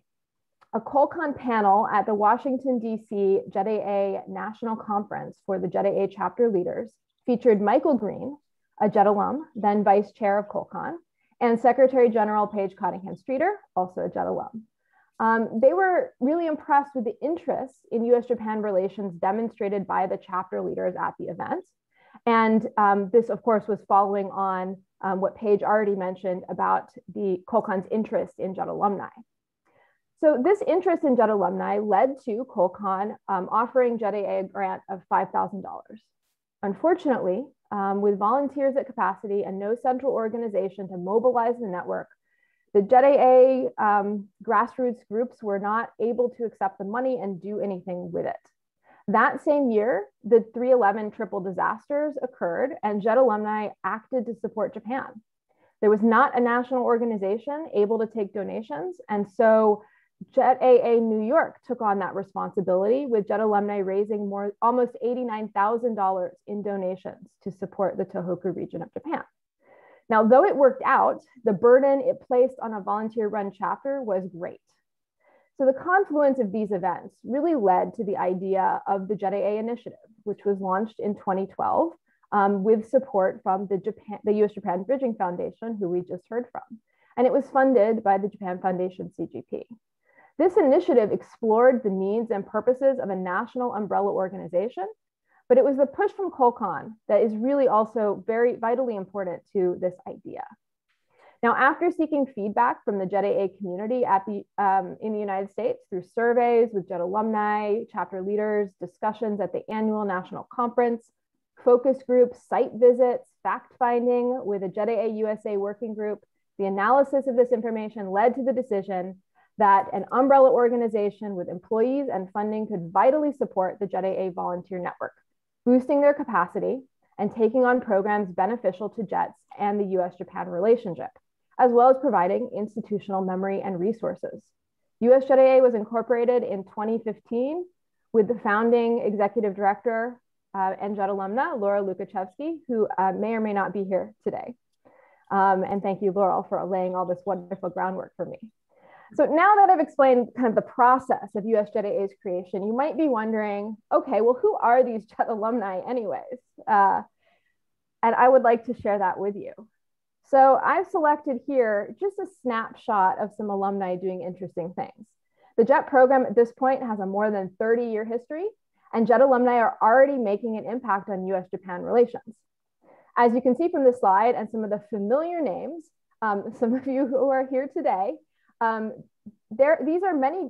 a CULCON panel at the Washington, D.C. JET National Conference for the JET chapter leaders featured Michael Green, a JET alum, then vice chair of CULCON, and Secretary General Paige Cottingham-Streeter, also a JET alum. They were really impressed with the interest in US-Japan relations demonstrated by the chapter leaders at the event. And this, of course, was following on what Paige already mentioned about the CULCON's interest in JET alumni. So this interest in JET alumni led to CULCON offering JET a grant of $5,000. Unfortunately, with volunteers at capacity and no central organization to mobilize the network, the JET grassroots groups were not able to accept the money and do anything with it. That same year, the 3/11 triple disasters occurred, and JET alumni acted to support Japan. There was not a national organization able to take donations, and so JET New York took on that responsibility, with JET alumni raising almost $89,000 in donations to support the Tohoku region of Japan. Now, though it worked out, the burden it placed on a volunteer-run chapter was great. So the confluence of these events really led to the idea of the JET-AA initiative, which was launched in 2012 with support from the US-Japan Bridging Foundation, who we just heard from. And it was funded by the Japan Foundation CGP. This initiative explored the needs and purposes of a national umbrella organization, but it was the push from CULCON that is really also very vitally important to this idea. Now, after seeking feedback from the JET-AA community in the United States through surveys with JET alumni, chapter leaders, discussions at the annual national conference, focus groups, site visits, fact-finding with a JET-AA USA working group, the analysis of this information led to the decision that an umbrella organization with employees and funding could vitally support the JET-AA volunteer network, boosting their capacity and taking on programs beneficial to JETs and the US-Japan relationship, as well as providing institutional memory and resources. US JET-AA was incorporated in 2015 with the founding executive director and JET alumna, Laura Lukachevsky, who may or may not be here today. And thank you, Laurel, for laying all this wonderful groundwork for me. So now that I've explained kind of the process of US JET-AA's creation, you might be wondering, okay, well, who are these JET alumni anyways? And I would like to share that with you. So I've selected here just a snapshot of some alumni doing interesting things. The JET program at this point has a more than 30-year history, and JET alumni are already making an impact on US-Japan relations. As you can see from this slide and some of the familiar names, some of you who are here today, these are many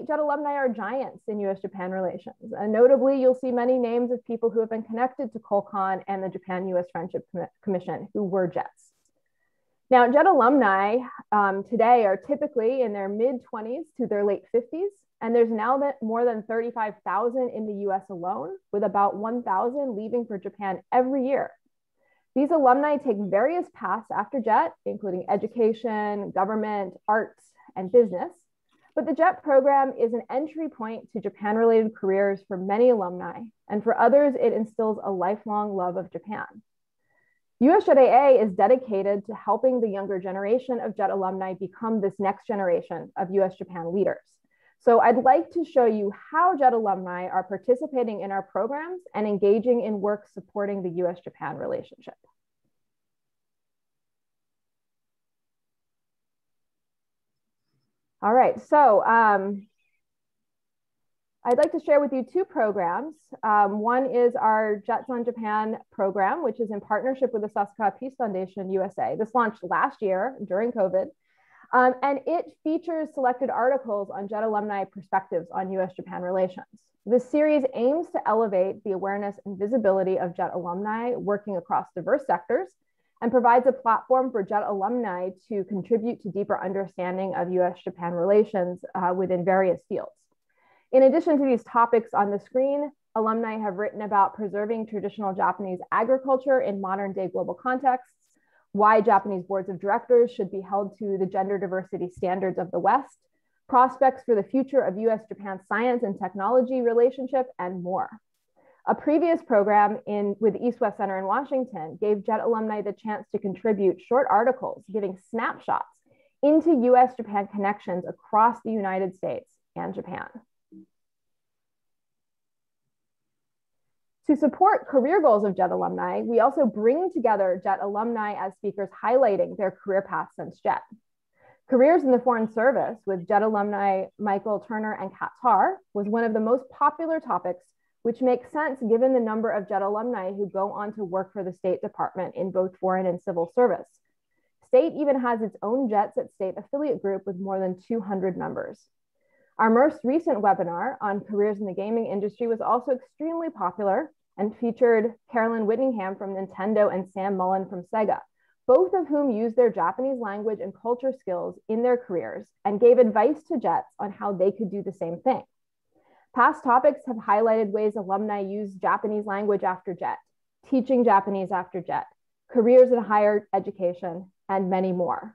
JET alumni are giants in US-Japan relations. And notably, you'll see many names of people who have been connected to CULCON and the Japan-US Friendship Commission who were JETs. Now, JET alumni today are typically in their mid-20s to their late 50s, and there's now more than 35,000 in the US alone, with about 1,000 leaving for Japan every year. These alumni take various paths after JET, including education, government, arts, and business. But the JET program is an entry point to Japan-related careers for many alumni, and for others, it instills a lifelong love of Japan. US JET-AA is dedicated to helping the younger generation of JET alumni become this next generation of US-Japan leaders. So I'd like to show you how JET alumni are participating in our programs and engaging in work supporting the US-Japan relationship. All right, so I'd like to share with you two programs. One is our JETs on Japan program, which is in partnership with the Sasakawa Peace Foundation USA. This launched last year during COVID. And it features selected articles on JET alumni perspectives on US-Japan relations. This series aims to elevate the awareness and visibility of JET alumni working across diverse sectors and provides a platform for JET alumni to contribute to deeper understanding of US-Japan relations within various fields. In addition to these topics on the screen, alumni have written about preserving traditional Japanese agriculture in modern day global contexts, why Japanese boards of directors should be held to the gender diversity standards of the West, prospects for the future of US-Japan science and technology relationship, and more. A previous program with the East-West Center in Washington gave JET alumni the chance to contribute short articles giving snapshots into US-Japan connections across the United States and Japan. To support career goals of JET alumni, we also bring together JET alumni as speakers highlighting their career path since JET. Careers in the Foreign Service with JET alumni Michael Turner and Kat Tarr was one of the most popular topics, which makes sense given the number of JET alumni who go on to work for the State Department in both foreign and civil service. State even has its own JETs at State affiliate group with more than 200 members. Our most recent webinar on careers in the gaming industry was also extremely popular and featured Carolyn Whittingham from Nintendo and Sam Mullen from Sega, both of whom used their Japanese language and culture skills in their careers and gave advice to JETs on how they could do the same thing. Past topics have highlighted ways alumni use Japanese language after JET, teaching Japanese after JET, careers in higher education, and many more.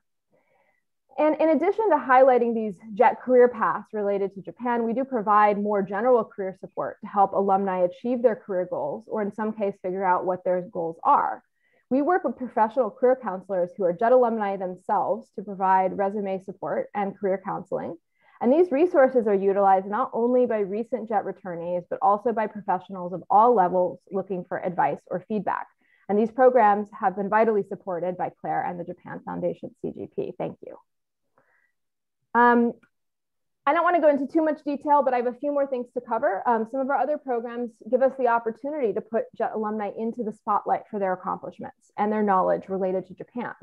And in addition to highlighting these JET career paths related to Japan, we do provide more general career support to help alumni achieve their career goals, or in some case, figure out what their goals are. We work with professional career counselors who are JET alumni themselves to provide resume support and career counseling, And these resources are utilized not only by recent JET returnees, but also by professionals of all levels looking for advice or feedback. And these programs have been vitally supported by Claire and the Japan Foundation CGP. Thank you. I don't want to go into too much detail, but I have a few more things to cover. Some of our other programs give us the opportunity to put JET alumni into the spotlight for their accomplishments and their knowledge related to Japan.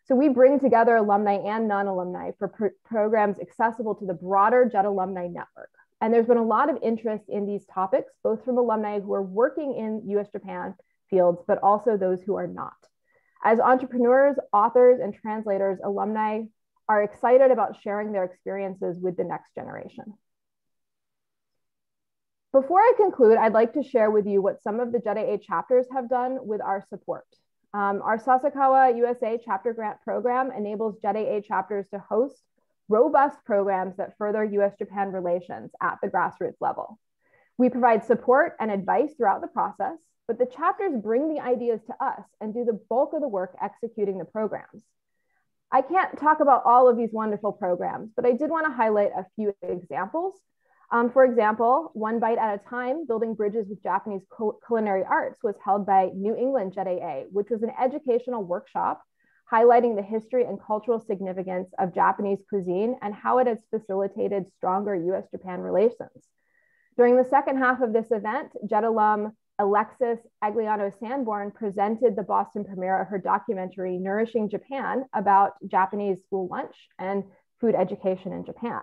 So we bring together alumni and non-alumni for programs accessible to the broader JET alumni network. And there's been a lot of interest in these topics, both from alumni who are working in US-Japan fields, but also those who are not. As entrepreneurs, authors, and translators, alumni are excited about sharing their experiences with the next generation. Before I conclude, I'd like to share with you what some of the JET chapters have done with our support. Our Sasakawa USA chapter grant program enables JET chapters to host robust programs that further US-Japan relations at the grassroots level. We provide support and advice throughout the process, but the chapters bring the ideas to us and do the bulk of the work executing the programs. I can't talk about all of these wonderful programs, but I did want to highlight a few examples. For example, One Bite at a Time, Building Bridges with Japanese Culinary Arts was held by New England JET, which was an educational workshop highlighting the history and cultural significance of Japanese cuisine and how it has facilitated stronger US-Japan relations. During the second half of this event, JET alum Alexis Agliano-Sanborn presented the Boston premiere of her documentary, Nourishing Japan, about Japanese school lunch and food education in Japan.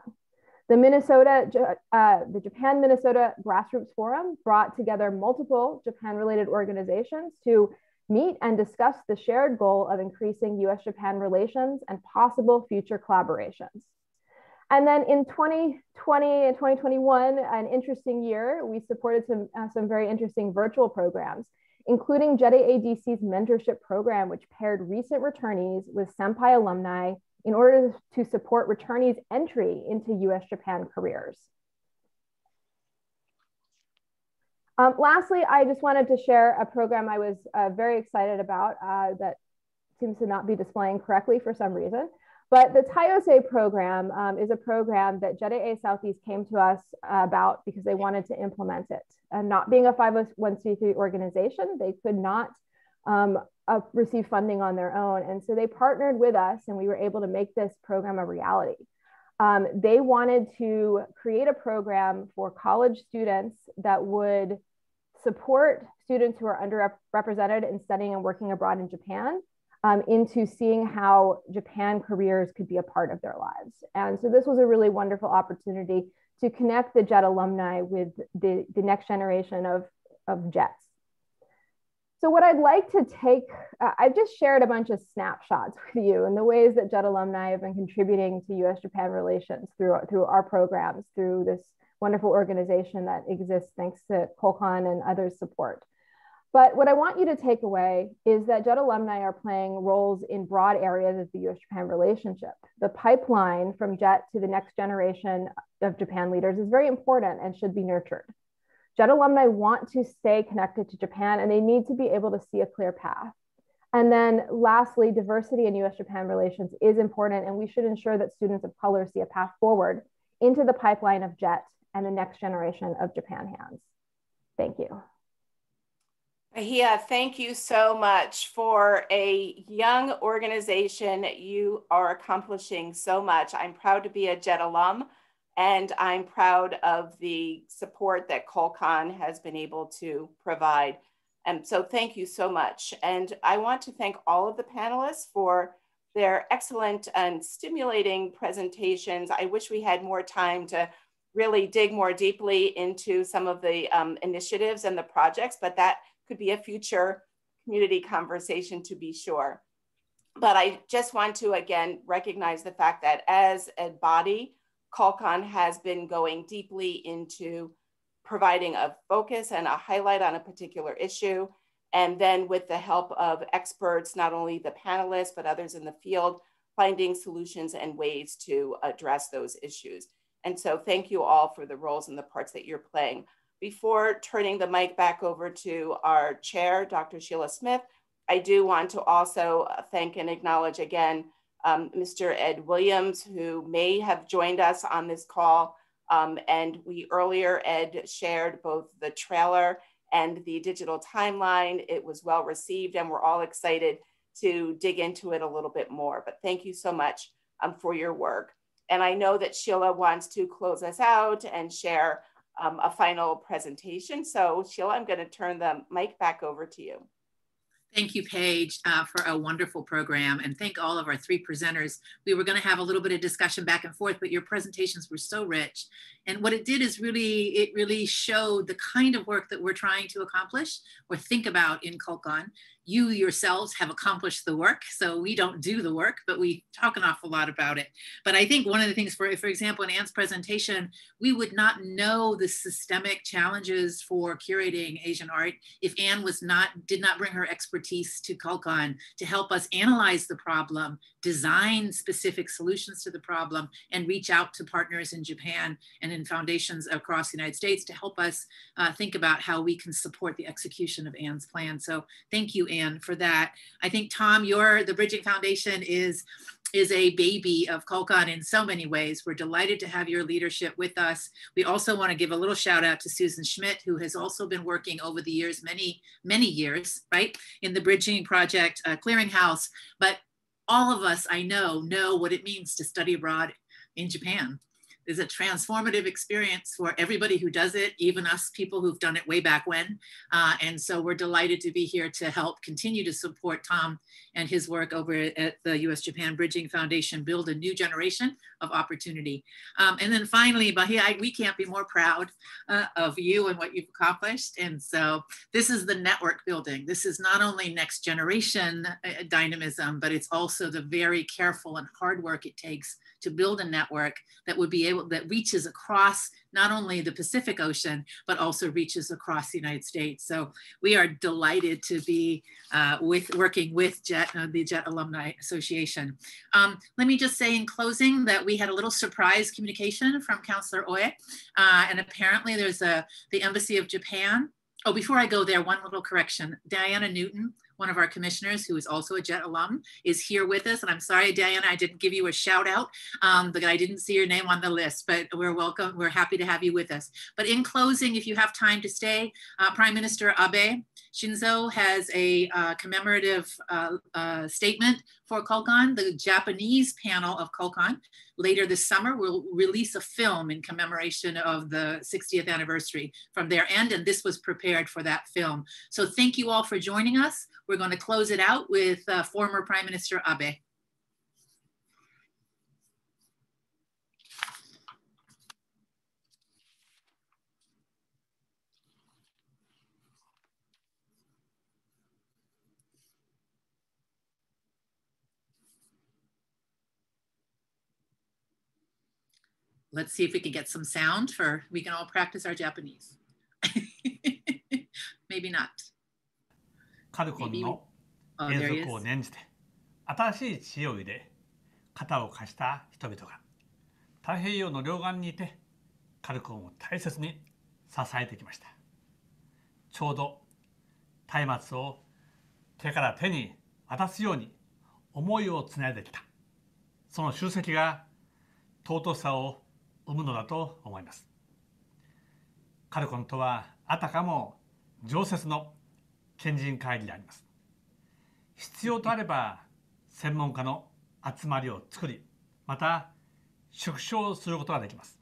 The Japan-Minnesota Grassroots Forum brought together multiple Japan-related organizations to meet and discuss the shared goal of increasing US-Japan relations and possible future collaborations. And then in 2020 and 2021, an interesting year, we supported some very interesting virtual programs, including JET ADC's mentorship program, which paired recent returnees with senpai alumni in order to support returnees' entry into US-Japan careers. Lastly, I just wanted to share a program I was very excited about that seems to not be displaying correctly for some reason. But the Tayose program is a program that JET Southeast came to us about because they wanted to implement it. And not being a 501c3 organization, they could not receive funding on their own. And so they partnered with us and we were able to make this program a reality. They wanted to create a program for college students that would support students who are underrepresented in studying and working abroad in Japan into seeing how Japan careers could be a part of their lives. And so this was a really wonderful opportunity to connect the JET alumni with the next generation of JETs. So what I'd like to take, I've just shared a bunch of snapshots with you and the ways that JET alumni have been contributing to US-Japan relations through our programs, through this wonderful organization that exists thanks to CULCON and others' support. But what I want you to take away is that JET alumni are playing roles in broad areas of the US-Japan relationship. The pipeline from JET to the next generation of Japan leaders is very important and should be nurtured. JET alumni want to stay connected to Japan and they need to be able to see a clear path. And then lastly, diversity in US-Japan relations is important and we should ensure that students of color see a path forward into the pipeline of JET and the next generation of Japan hands. Thank you. Ahia, thank you so much. For a young organization, you are accomplishing so much. I'm proud to be a JET alum, and I'm proud of the support that CULCON has been able to provide. And so thank you so much. And I want to thank all of the panelists for their excellent and stimulating presentations. I wish we had more time to really dig more deeply into some of the initiatives and the projects, but that could be a future community conversation to be sure. But I just want to again recognize the fact that as a body, CULCON has been going deeply into providing a focus and a highlight on a particular issue. And then with the help of experts, not only the panelists, but others in the field, finding solutions and ways to address those issues. And so thank you all for the roles and the parts that you're playing. Before turning the mic back over to our chair, Dr. Sheila Smith, I do want to also thank and acknowledge again Mr. Ed Williams, who may have joined us on this call. And earlier, Ed shared both the trailer and the digital timeline. It was well received, and we're all excited to dig into it a little bit more. But thank you so much for your work. And I know that Sheila wants to close us out and share a final presentation. So Sheila, I'm going to turn the mic back over to you. Thank you, Paige, for a wonderful program, and thank all of our three presenters. We were going to have a little bit of discussion back and forth, but your presentations were so rich. And what it did is it really showed the kind of work that we're trying to accomplish or think about in CULCON. You yourselves have accomplished the work, so we don't do the work, but we talk an awful lot about it. But I think one of the things, for example, in Anne's presentation, we would not know the systemic challenges for curating Asian art if Anne did not bring her expertise to CULCON to help us analyze the problem, design specific solutions to the problem, and reach out to partners in Japan and in foundations across the United States to help us think about how we can support the execution of Anne's plan. So thank you, Anne, for that. I think, Tom, the Bridging Foundation is a baby of CULCON in so many ways. We're delighted to have your leadership with us. We also want to give a little shout out to Susan Schmidt, who has also been working over the years, many years, right, in the Bridging Project Clearinghouse. But all of us, I know what it means to study abroad in Japan. It's a transformative experience for everybody who does it, even us people who've done it way back when. And so we're delighted to be here to help continue to support Tom and his work over at the US-Japan Bridging Foundation, build a new generation of opportunity. And then finally, Bahia, we can't be more proud of you and what you've accomplished. And so this is the network building. This is not only next generation dynamism, but it's also the very careful and hard work it takes to build a network that reaches across not only the Pacific Ocean, but also reaches across the United States. So we are delighted to be working with the JET Alumni Association. Let me just say in closing that we had a little surprise communication from Councillor Oe, and apparently there's the Embassy of Japan. Oh, before I go there, one little correction. Diana Newton, one of our commissioners, who is also a JET alum, is here with us. And I'm sorry, Diana, I didn't give you a shout out, but I didn't see your name on the list, but we're welcome. We're happy to have you with us. But in closing, if you have time to stay, Prime Minister Abe Shinzo has a commemorative statement for CULCON. The Japanese panel of CULCON later this summer will release a film in commemoration of the 60th anniversary from their end, and this was prepared for that film. So thank you all for joining us. We're going to close it out with former Prime Minister Abe. Let's see if we can get some sound we can all practice our Japanese. Maybe not. カルコンの永続を念じて新しい知恵を入れ肩を貸した人々が太平洋の両岸にいてカルコンを大切に支えてきました。ちょうど松明を手から手に渡すように思いをつないできた。その集積が尊さを生むのだと思います。カルコンとはあたかも常設の賢人会議であります。必要とあれば専門家の集まりを作り、また縮小することができます。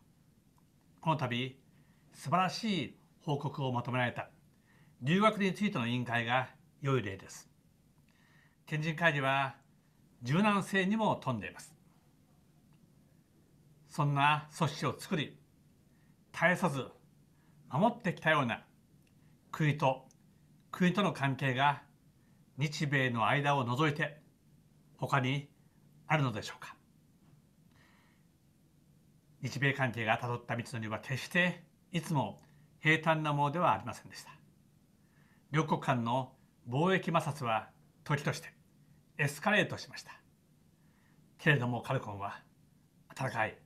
この度素晴らしい報告をまとめられた留学についての委員会が良い例です。賢人会議は柔軟性にも富んでいます。そんな組織を作り、絶やさず守ってきたような国との関係が日米の間を除いて他にあるのでしょうか。日米関係がたどった道のりは決していつも平坦なものではありませんでした。両国間の貿易摩擦は時としてエスカレートしました。けれどもカルコンは温かい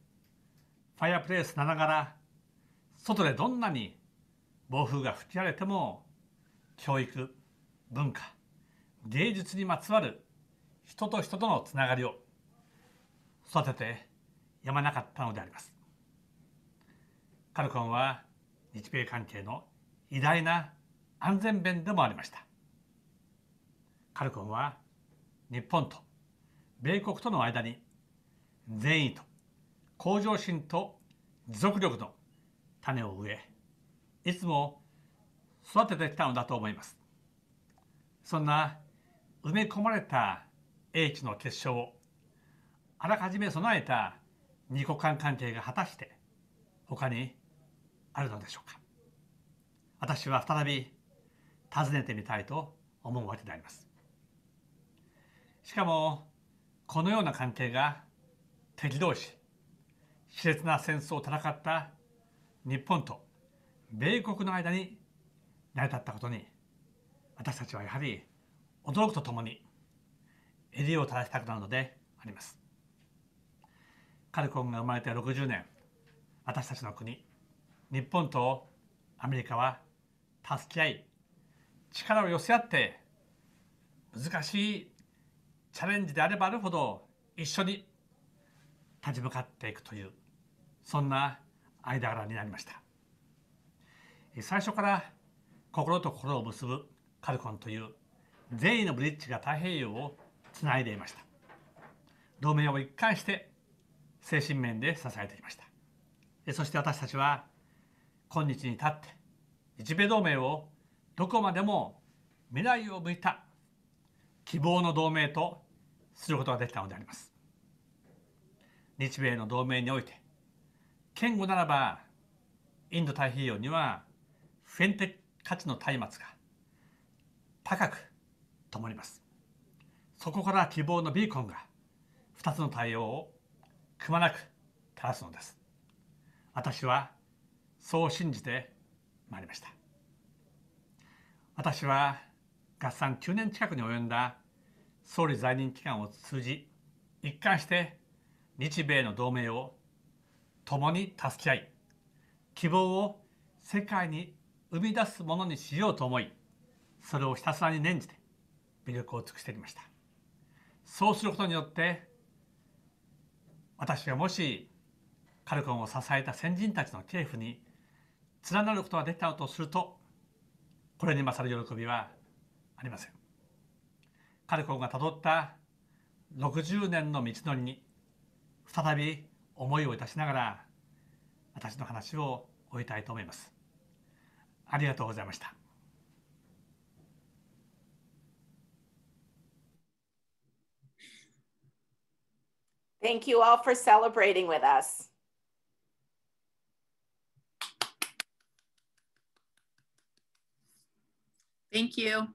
ファイアプレイスながら外でどんなに暴風が吹き荒れても教育、文化、芸術にまつわる人と人とのつながりを育ててやまなかったのであります。カルコンは日米関係の偉大な安全弁でもありました。カルコンは日本と米国との間に善意と向上心と持続力の種を植え、いつも育ててきたのだと思います。そんな埋め込まれた英知の結晶をあらかじめ備えた二国間関係が果たして他にあるのでしょうか。私は再び尋ねてみたいと思うわけであります。しかもこのような関係が敵同士、熾烈な戦争を戦った日本と米国の間に成り立ったことに、私たちはやはり驚くとともに襟を正したくなるのであります。カルコンが生まれて60年、私たちの国、日本とアメリカは助け合い、力を寄せ合って、難しいチャレンジであればあるほど一緒に立ち向かっていくという、そんな間柄になりました。最初から心と心を結ぶカルコンという善意のブリッジが太平洋をつないでいました。同盟を一貫して精神面で支えてきました。そして私たちは今日に至って日米同盟をどこまでも未来を向いた希望の同盟とすることができたのであります。日米の同盟において堅固ならばインド太平洋には普遍的価値の松明が高く灯ります。そこから希望のビーコンが2つの太陽をくまなく照らすのです。私はそう信じてまいりました。私は合算9年近くに及んだ総理在任期間を通じ、一貫して日米の同盟を共に助け合い、希望を世界に生み出すものにしようと思い、それをひたすらに念じて微力を尽くしてきました。そうすることによって私がもしカルコンを支えた先人たちの系譜に連なることができたのとすると、これに勝る喜びはありません。カルコンがたどった60年の道のりに再び思いをいたしながら私の話を終えたいと思います。ありがとうございました。Thank you all for celebrating with us. Thank you.